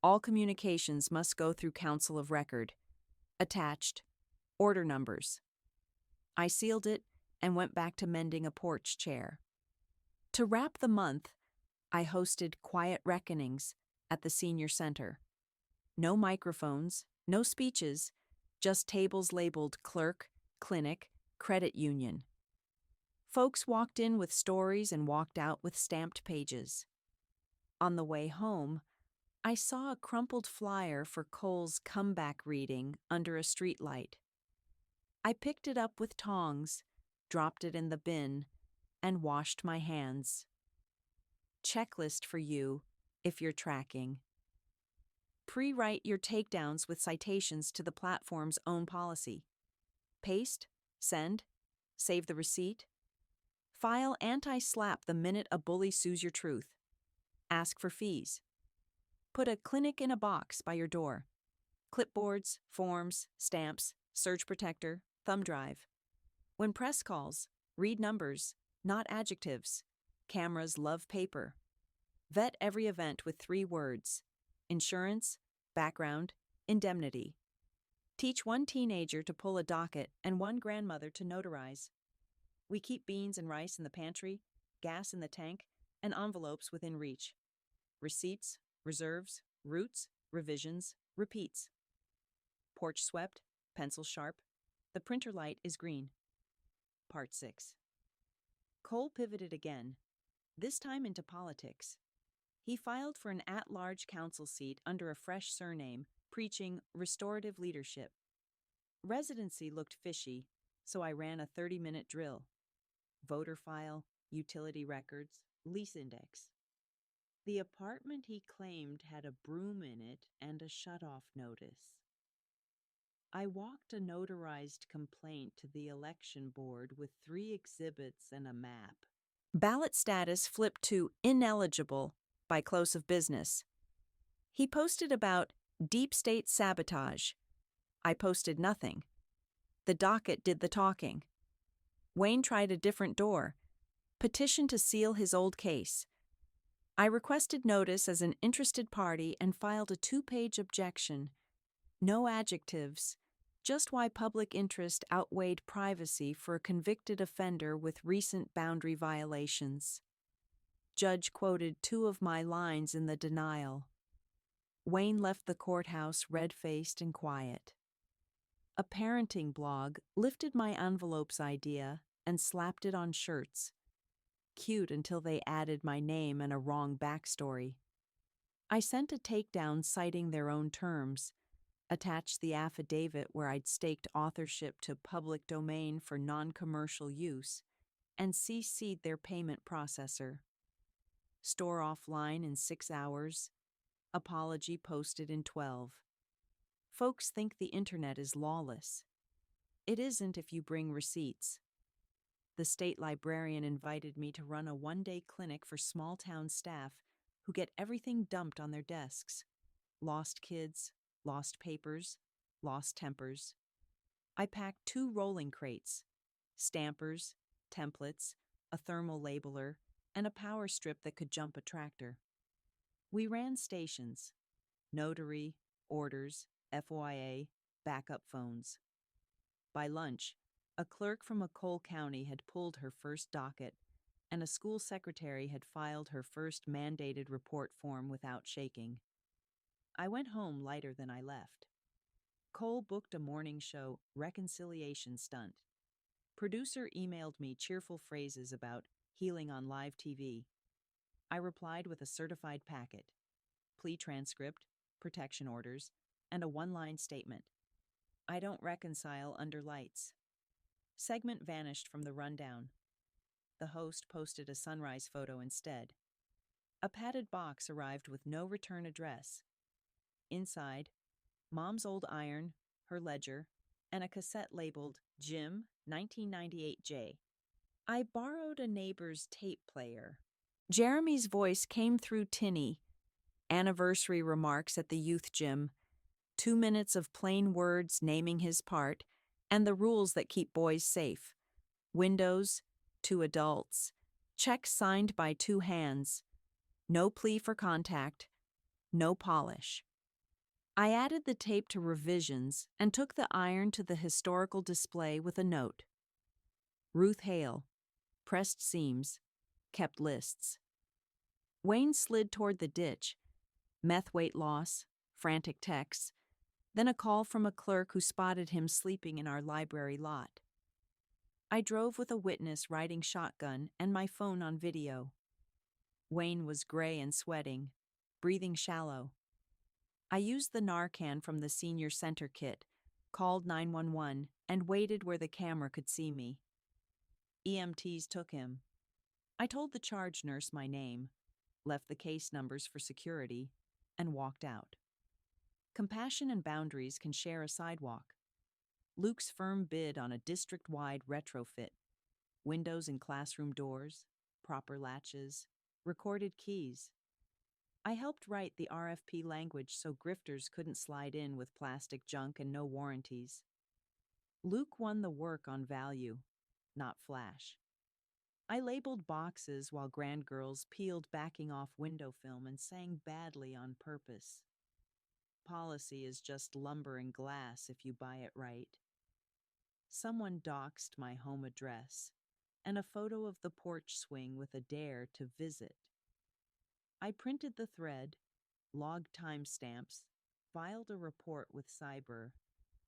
All communications must go through Council of Record. Attached. Order numbers. I sealed it and went back to mending a porch chair. To wrap the month, I hosted quiet reckonings at the senior center. No microphones, no speeches, just tables labeled clerk, clinic, credit union. Folks walked in with stories and walked out with stamped pages. On the way home, I saw a crumpled flyer for Cole's comeback reading under a streetlight. I picked it up with tongs, dropped it in the bin, and washed my hands. Checklist for you, if you're tracking. Pre-write your takedowns with citations to the platform's own policy. Paste, send, save the receipt. File anti-slap the minute a bully sues your truth. Ask for fees. Put a clinic in a box by your door. Clipboards, forms, stamps, surge protector, thumb drive. When press calls, read numbers, not adjectives. Cameras love paper. Vet every event with 3 words: insurance, background, indemnity. Teach 1 teenager to pull a docket and 1 grandmother to notarize. We keep beans and rice in the pantry, gas in the tank, and envelopes within reach. Receipts, reserves, routes, revisions, repeats. Porch swept, pencil sharp. The printer light is green. Part 6. Cole pivoted again, this time into politics. He filed for an at-large council seat under a fresh surname, preaching restorative leadership. Residency looked fishy, so I ran a 30-minute drill. Voter file, utility records, lease index. The apartment he claimed had a broom in it and a shut-off notice. I walked a notarized complaint to the election board with 3 exhibits and a map. Ballot status flipped to ineligible by close of business. He posted about deep state sabotage. I posted nothing. The docket did the talking. Wayne tried a different door. Petition to seal his old case. I requested notice as an interested party and filed a 2-page objection. No adjectives, just why public interest outweighed privacy for a convicted offender with recent boundary violations. Judge quoted 2 of my lines in the denial. Wayne left the courthouse red-faced and quiet. A parenting blog lifted my envelopes idea and slapped it on shirts. Cute until they added my name and a wrong backstory. I sent a takedown citing their own terms, attached the affidavit where I'd staked authorship to public domain for non-commercial use, and CC'd their payment processor. Store offline in 6 hours. Apology posted in 12. Folks think the internet is lawless. It isn't if you bring receipts. The state librarian invited me to run a 1-day clinic for small-town staff who get everything dumped on their desks. Lost kids, lost papers, lost tempers. I packed 2 rolling crates, stampers, templates, a thermal labeler, and a power strip that could jump a tractor. We ran stations: notary, orders, FOIA, backup phones. By lunch, a clerk from a Cole County had pulled her first docket, and a school secretary had filed her first mandated report form without shaking. I went home lighter than I left. Cole booked a morning show reconciliation stunt. Producer emailed me cheerful phrases about healing on live TV. I replied with a certified packet, plea transcript, protection orders, and a one-line statement. I don't reconcile under lights. Segment vanished from the rundown. The host posted a sunrise photo instead. A padded box arrived with no return address. Inside, Mom's old iron, her ledger, and a cassette labeled Jim 1998J. I borrowed a neighbor's tape player. Jeremy's voice came through tinny. Anniversary remarks at the youth gym, 2 minutes of plain words naming his part, and the rules that keep boys safe. Windows, 2 adults. Checks signed by 2 hands. No plea for contact. No polish. I added the tape to revisions and took the iron to the historical display with a note. Ruth Hale. Pressed seams. Kept lists. Wayne slid toward the ditch. Meth weight loss. Frantic texts. Then a call from a clerk who spotted him sleeping in our library lot. I drove with a witness riding shotgun and my phone on video. Wayne was gray and sweating, breathing shallow. I used the Narcan from the senior center kit, called 911, and waited where the camera could see me. EMTs took him. I told the charge nurse my name, left the case numbers for security, and walked out. Compassion and boundaries can share a sidewalk. Luke's firm bid on a district-wide retrofit. Windows in classroom doors, proper latches, recorded keys. I helped write the RFP language so grifters couldn't slide in with plastic junk and no warranties. Luke won the work on value, not flash. I labeled boxes while grand girls peeled backing off window film and sang badly on purpose. Policy is just lumber and glass if you buy it right. Someone doxed my home address and a photo of the porch swing with a dare to visit. I printed the thread, logged timestamps, filed a report with Cyber,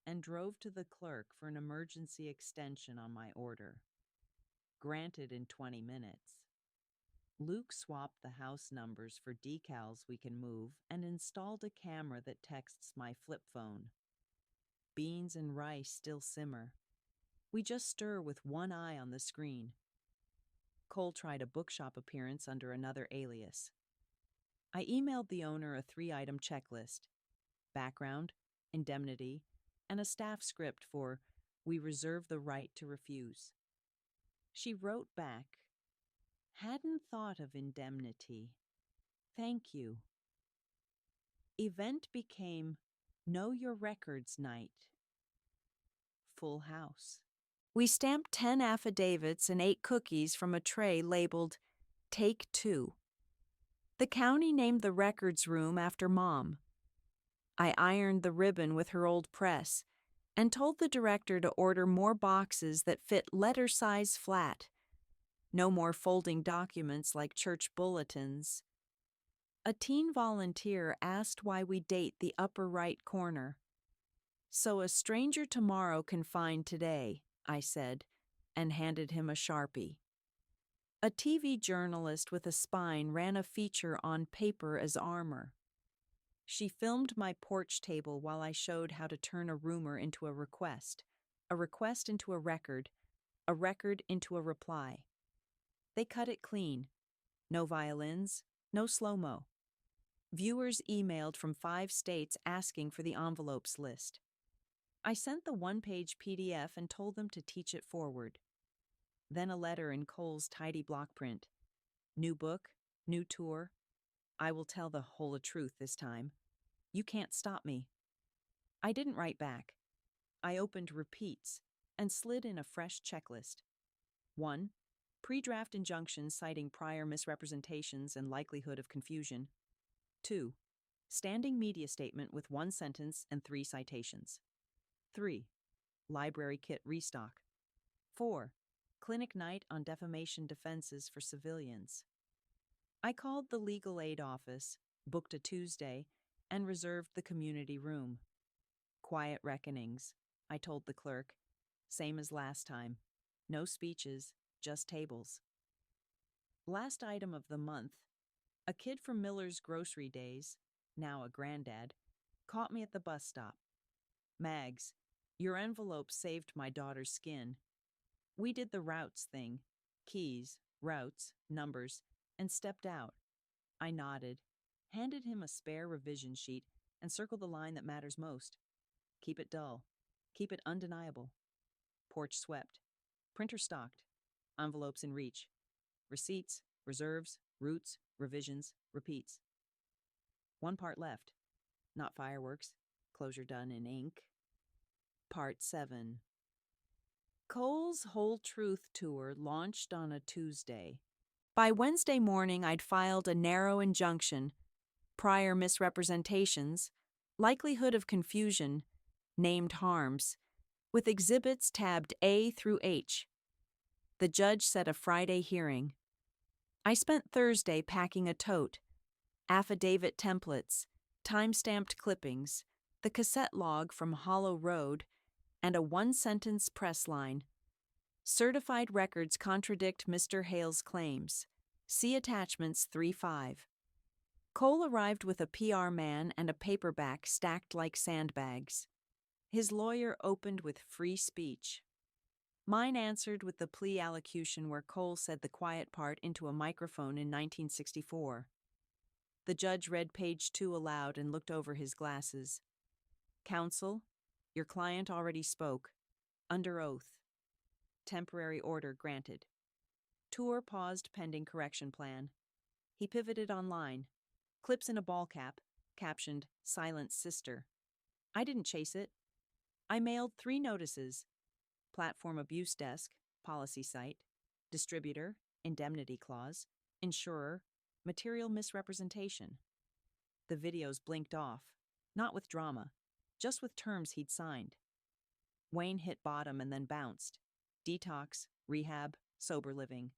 and drove to the clerk for an emergency extension on my order. Granted in 20 minutes. Luke swapped the house numbers for decals we can move and installed a camera that texts my flip phone. Beans and rice still simmer. We just stir with one eye on the screen. Cole tried a bookshop appearance under another alias. I emailed the owner a 3-item checklist: background, indemnity, and a staff script for "We reserve the right to refuse." She wrote back, "Hadn't thought of indemnity. Thank you." Event became Know Your Records night. Full house. We stamped 10 affidavits and 8 cookies from a tray labeled Take 2. The county named the records room after Mom. I ironed the ribbon with her old press and told the director to order more boxes that fit letter size flat. No more folding documents like church bulletins. A teen volunteer asked why we date the upper right corner. "So a stranger tomorrow can find today," I said, and handed him a Sharpie. A TV journalist with a spine ran a feature on paper as armor. She filmed my porch table while I showed how to turn a rumor into a request into a record into a reply. They cut it clean. No violins, no slow-mo. Viewers emailed from 5 states asking for the envelopes list. I sent the 1-page PDF and told them to teach it forward. Then a letter in Cole's tidy block print. New book, new tour. I will tell the whole truth this time. You can't stop me. I didn't write back. I opened repeats and slid in a fresh checklist. 1. Pre-draft injunctions citing prior misrepresentations and likelihood of confusion. 2. Standing media statement with 1 sentence and 3 citations. 3. Library kit restock. 4. Clinic night on defamation defenses for civilians. I called the legal aid office, booked a Tuesday, and reserved the community room. Quiet reckonings, I told the clerk. Same as last time. No speeches, just tables. Last item of the month. A kid from Miller's Grocery Days, now a granddad, caught me at the bus stop. Mags, your envelope saved my daughter's skin. We did the routes thing. Keys, routes, numbers, and stepped out. I nodded, handed him a spare revision sheet, and circled the line that matters most. Keep it dull. Keep it undeniable. Porch swept. Printer stocked. Envelopes in reach. Receipts, reserves, routes, revisions, repeats. One part left. Not fireworks. Closure done in ink. Part 7. Cole's Whole Truth Tour launched on a Tuesday. By Wednesday morning, I'd filed a narrow injunction, prior misrepresentations, likelihood of confusion, named harms, with exhibits tabbed A through H. The judge set a Friday hearing. I spent Thursday packing a tote, affidavit templates, time-stamped clippings, the cassette log from Hollow Road, and a one-sentence press line. Certified records contradict Mr. Hale's claims. See attachments 3-5. Cole arrived with a PR man and a paperback stacked like sandbags. His lawyer opened with free speech. Mine answered with the plea allocution where Cole said the quiet part into a microphone in 1964. The judge read page 2 aloud and looked over his glasses. Counsel, your client already spoke. Under oath. Temporary order granted. Tour paused pending correction plan. He pivoted online. Clips in a ball cap, captioned, Silent Sister. I didn't chase it. I mailed 3 notices. Platform abuse desk, policy site, distributor, indemnity clause, insurer, material misrepresentation. The videos blinked off, not with drama, just with terms he'd signed. Wayne hit bottom and then bounced. Detox, rehab, sober living.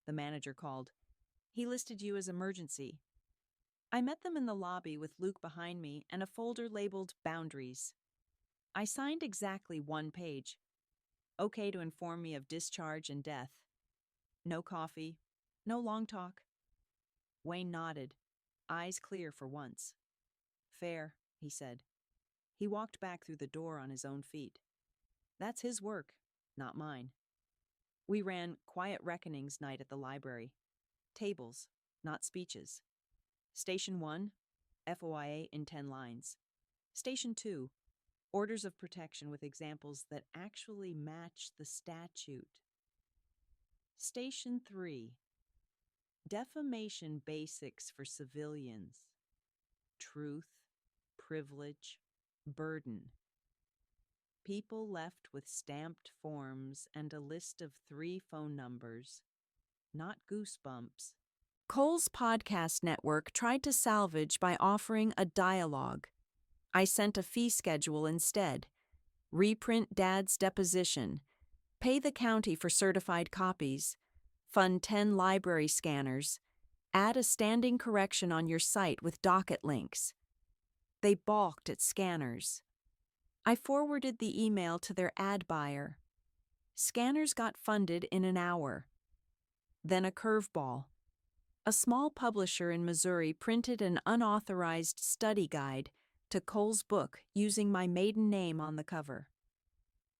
The manager called. He listed you as emergency. I met them in the lobby with Luke behind me and a folder labeled Boundaries. I signed exactly 1 page. Okay to inform me of discharge and death. No coffee, no long talk. Wayne nodded, eyes clear for once. Fair, he said. He walked back through the door on his own feet. That's his work, not mine. We ran Quiet Reckonings night at the library. Tables, not speeches. Station 1, FOIA in 10 lines. Station 2, orders of protection with examples that actually match the statute. Station 3, defamation basics for civilians. Truth, privilege, burden. People left with stamped forms and a list of 3 phone numbers. Not goosebumps. Cole's podcast network tried to salvage by offering a dialogue. I sent a fee schedule instead. Reprint Dad's deposition. Pay the county for certified copies. Fund 10 library scanners. Add a standing correction on your site with docket links. They balked at scanners. I forwarded the email to their ad buyer. Scanners got funded in an hour. Then a curveball. A small publisher in Missouri printed an unauthorized study guide to Cole's book using my maiden name on the cover.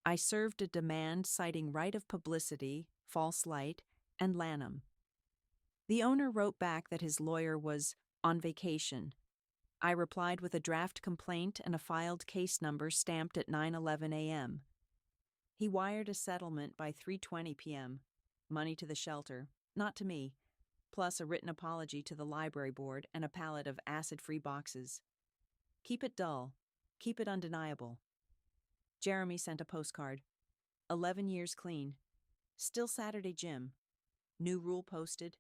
I served a demand citing right of publicity, false light, and Lanham. The owner wrote back that his lawyer was on vacation. I replied with a draft complaint and a filed case number stamped at 9:11 a.m. He wired a settlement by 3:20 p.m., money to the shelter, not to me, plus a written apology to the library board and a pallet of acid-free boxes. Keep it dull. Keep it undeniable. Jeremy sent a postcard. 11 years clean. Still Saturday gym. New rule posted.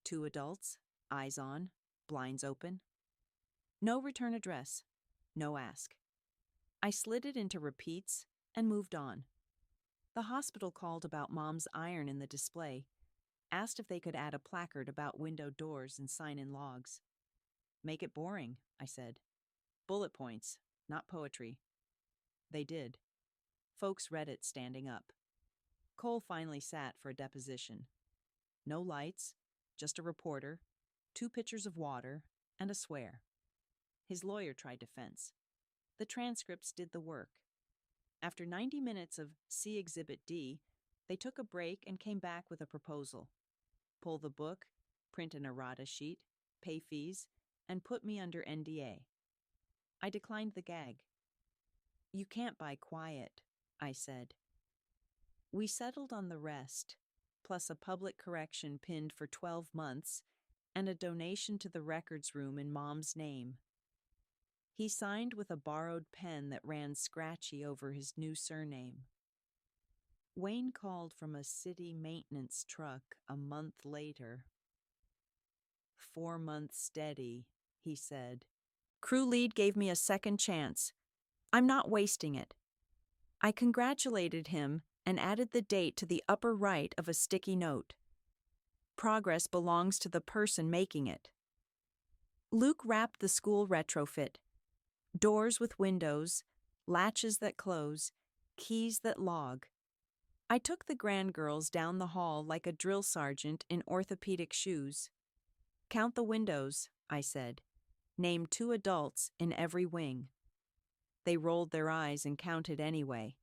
2 adults, eyes on, blinds open. No return address. No ask. I slid it into repeats and moved on. The hospital called about Mom's iron in the display. Asked if they could add a placard about window doors and sign-in logs. Make it boring, I said. Bullet points, not poetry. They did. Folks read it standing up. Cole finally sat for a deposition. No lights, just a reporter, 2 pitchers of water, and a swear. His lawyer tried defense. The transcripts did the work. After 90 minutes of See Exhibit D, they took a break and came back with a proposal. Pull the book, print an errata sheet, pay fees, and put me under NDA. I declined the gag. You can't buy quiet, I said. We settled on the rest, plus a public correction pinned for 12 months and a donation to the records room in Mom's name. He signed with a borrowed pen that ran scratchy over his new surname. Wayne called from a city maintenance truck a month later. 4 months steady, he said. Crew lead gave me a second chance. I'm not wasting it. I congratulated him and added the date to the upper right of a sticky note. Progress belongs to the person making it. Luke wrapped the school retrofit. Doors with windows, latches that close, keys that log. I took the grand girls down the hall like a drill sergeant in orthopedic shoes. Count the windows, I said. Name 2 adults in every wing. They rolled their eyes and counted anyway.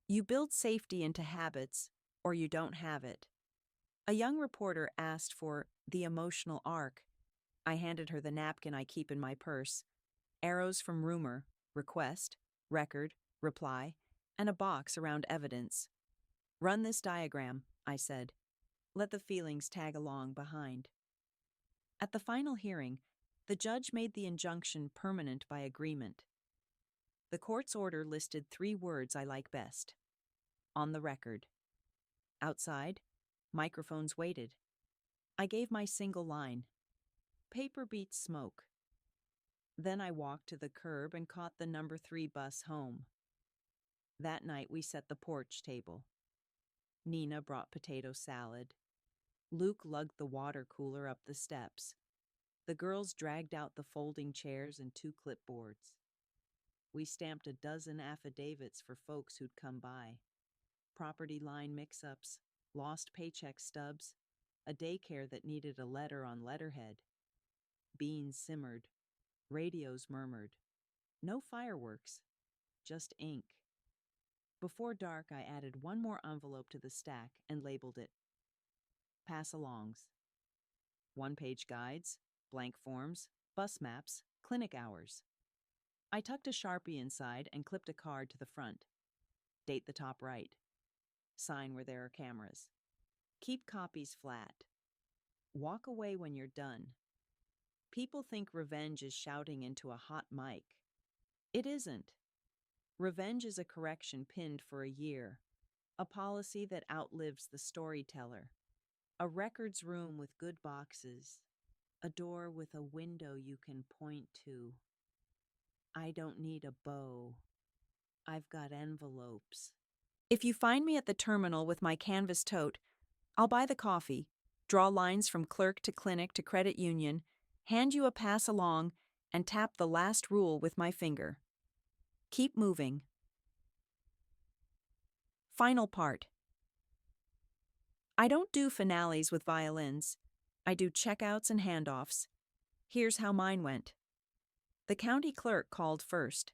You build safety into habits, or you don't have it. A young reporter asked for the emotional arc. I handed her the napkin I keep in my purse. Arrows from rumor, request, record, reply, and a box around evidence. Run this diagram, I said. Let the feelings tag along behind. At the final hearing, the judge made the injunction permanent by agreement. The court's order listed 3 words I like best. On the record. Outside, microphones waited. I gave my single line. Paper beats smoke. Then I walked to the curb and caught the number 3 bus home. That night we set the porch table. Nina brought potato salad. Luke lugged the water cooler up the steps. The girls dragged out the folding chairs and 2 clipboards. We stamped a dozen affidavits for folks who'd come by. Property line mix-ups, lost paycheck stubs, a daycare that needed a letter on letterhead. Beans simmered. Radios murmured. No fireworks, just ink. Before dark, I added 1 more envelope to the stack and labeled it pass-alongs. 1-page guides, blank forms, bus maps, clinic hours. I tucked a Sharpie inside and clipped a card to the front. Date the top right. Sign where there are cameras. Keep copies flat. Walk away when you're done. People think revenge is shouting into a hot mic. It isn't. Revenge is a correction pinned for a year, a policy that outlives the storyteller, a records room with good boxes, a door with a window you can point to. I don't need a bow. I've got envelopes. If you find me at the terminal with my canvas tote, I'll buy the coffee, draw lines from clerk to clinic to credit union, hand you a pass along, and tap the last rule with my finger. Keep moving. Final part. I don't do finales with violins. I do checkouts and handoffs. Here's how mine went. The county clerk called first.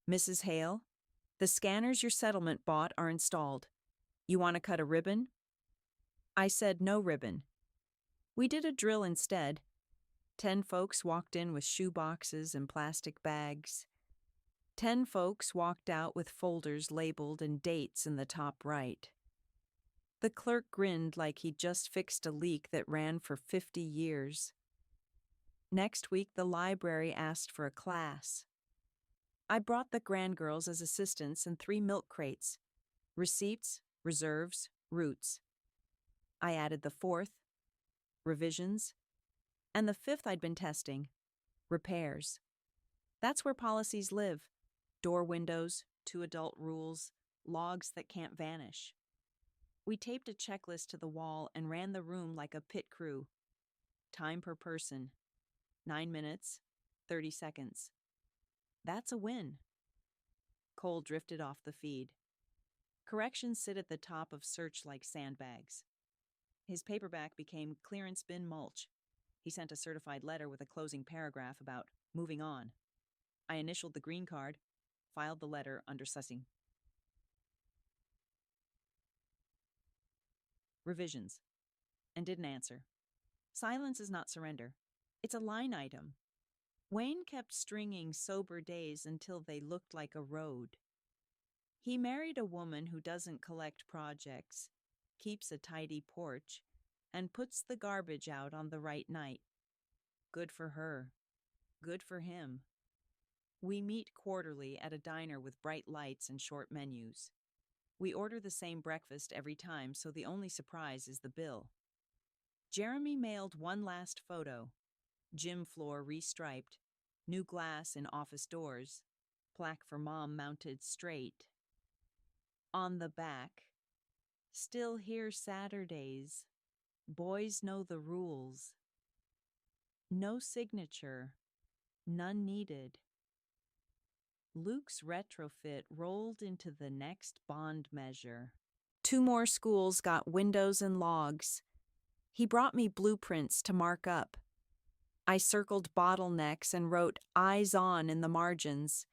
Mrs. Hale, the scanners your settlement bought are installed. You want to cut a ribbon? I said no ribbon. We did a drill instead. 10 folks walked in with shoe boxes and plastic bags. 10 folks walked out with folders labeled and dates in the top right. The clerk grinned like he'd just fixed a leak that ran for 50 years. Next week, the library asked for a class. I brought the grand girls as assistants and 3 milk crates, receipts, reserves, routes. I added the 4th, revisions, and the 5th I'd been testing, repairs. That's where policies live. Door windows, 2 adult rules, logs that can't vanish. We taped a checklist to the wall and ran the room like a pit crew. Time per person, 9 minutes, 30 seconds. That's a win. Coal drifted off the feed. Corrections sit at the top of search like sandbags. His paperback became clearance bin mulch. He sent a certified letter with a closing paragraph about moving on. I initialed the green card, filed the letter under sussing. Revisions. And didn't answer. Silence is not surrender. It's a line item. Wayne kept stringing sober days until they looked like a road. He married a woman who doesn't collect projects, keeps a tidy porch, and puts the garbage out on the right night. Good for her. Good for him. We meet quarterly at a diner with bright lights and short menus. We order the same breakfast every time, so the only surprise is the bill. Jeremy mailed one last photo. Gym floor restriped, new glass in office doors, plaque for mom mounted straight. On the back, still here Saturdays. Boys know the rules. No signature, none needed. Luke's retrofit rolled into the next bond measure. 2 more schools got windows and logs. He brought me blueprints to mark up. I circled bottlenecks and wrote eyes on in the margins.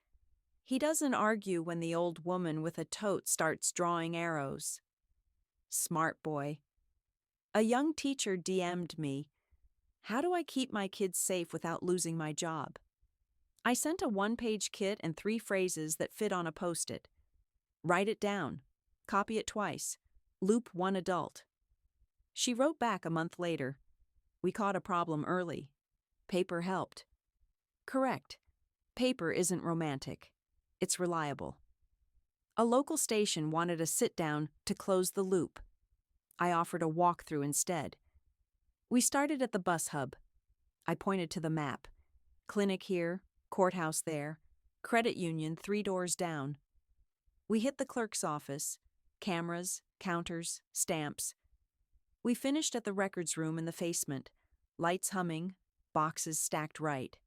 He doesn't argue when the old woman with a tote starts drawing arrows. Smart boy. A young teacher DM'd me, "How do I keep my kids safe without losing my job?" I sent a 1-page kit and 3 phrases that fit on a Post-it. Write it down. Copy it twice. Loop 1 adult. She wrote back a month later. We caught a problem early. Paper helped. Correct. Paper isn't romantic. It's reliable. A local station wanted a sit-down to close the loop. I offered a walkthrough instead. We started at the bus hub. I pointed to the map. Clinic here, courthouse there, credit union 3 doors down. We hit the clerk's office, cameras, counters, stamps. We finished at the records room in the basement, lights humming, boxes stacked right.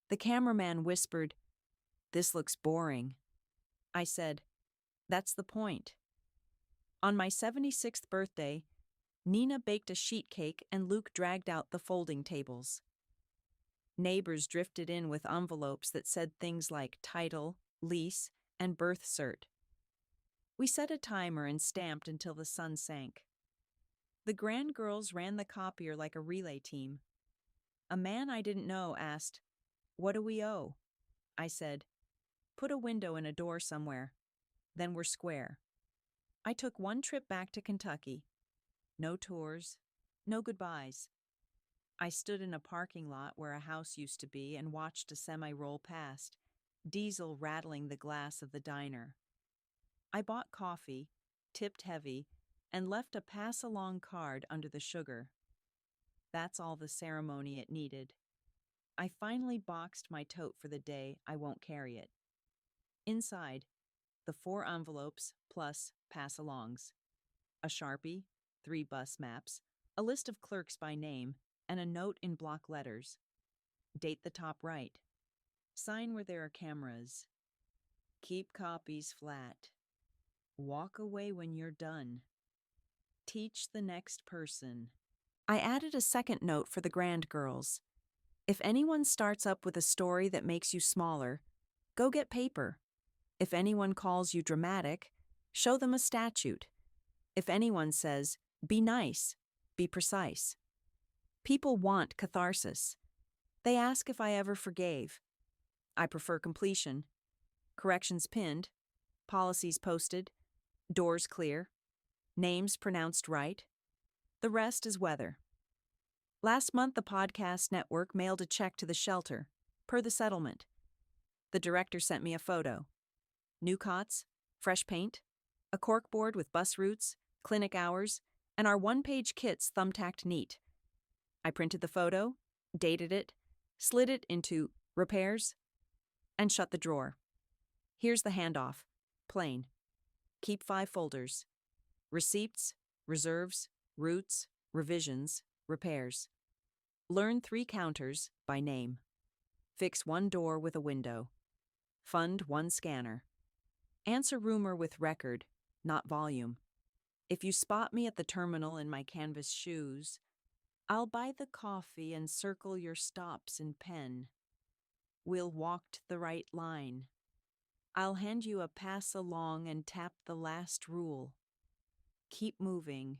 The cameraman whispered, "This looks boring." I said, "That's the point." On my 76th birthday, Nina baked a sheet cake and Luke dragged out the folding tables. Neighbors drifted in with envelopes that said things like title, lease, and birth cert. We set a timer and stamped until the sun sank. The grand girls ran the copier like a relay team. A man I didn't know asked, "What do we owe?" I said, "Put a window in a door somewhere. Then we're square." I took 1 trip back to Kentucky. No tours, no goodbyes. I stood in a parking lot where a house used to be and watched a semi roll past, diesel rattling the glass of the diner. I bought coffee, tipped heavy, and left a pass-along card under the sugar. That's all the ceremony it needed. I finally boxed my tote for the day I won't carry it. Inside, the 4 envelopes plus pass-alongs. A Sharpie, 3 bus maps, a list of clerks by name, and a note in block letters. Date the top right. Sign where there are cameras. Keep copies flat. Walk away when you're done. Teach the next person. I added a second note for the grand girls. If anyone starts up with a story that makes you smaller, go get paper. If anyone calls you dramatic, show them a statute. If anyone says, "Be nice," be precise. People want catharsis. They ask if I ever forgave. I prefer completion. Corrections pinned, policies posted, doors clear, names pronounced right. The rest is weather. Last month, the podcast network mailed a check to the shelter, per the settlement. The director sent me a photo. New cots, fresh paint, a corkboard with bus routes, clinic hours, and our 1-page kits thumbtacked neat. I printed the photo, dated it, slid it into repairs, and shut the drawer. Here's the handoff. Plain. Keep 5 folders. Receipts, reserves, routes, revisions, repairs. Learn 3 counters by name. Fix 1 door with a window. Fund 1 scanner. Answer rumor with record, not volume. If you spot me at the terminal in my canvas shoes, I'll buy the coffee and circle your stops in pen. We'll walk the right line. I'll hand you a pass along and tap the last rule. Keep moving.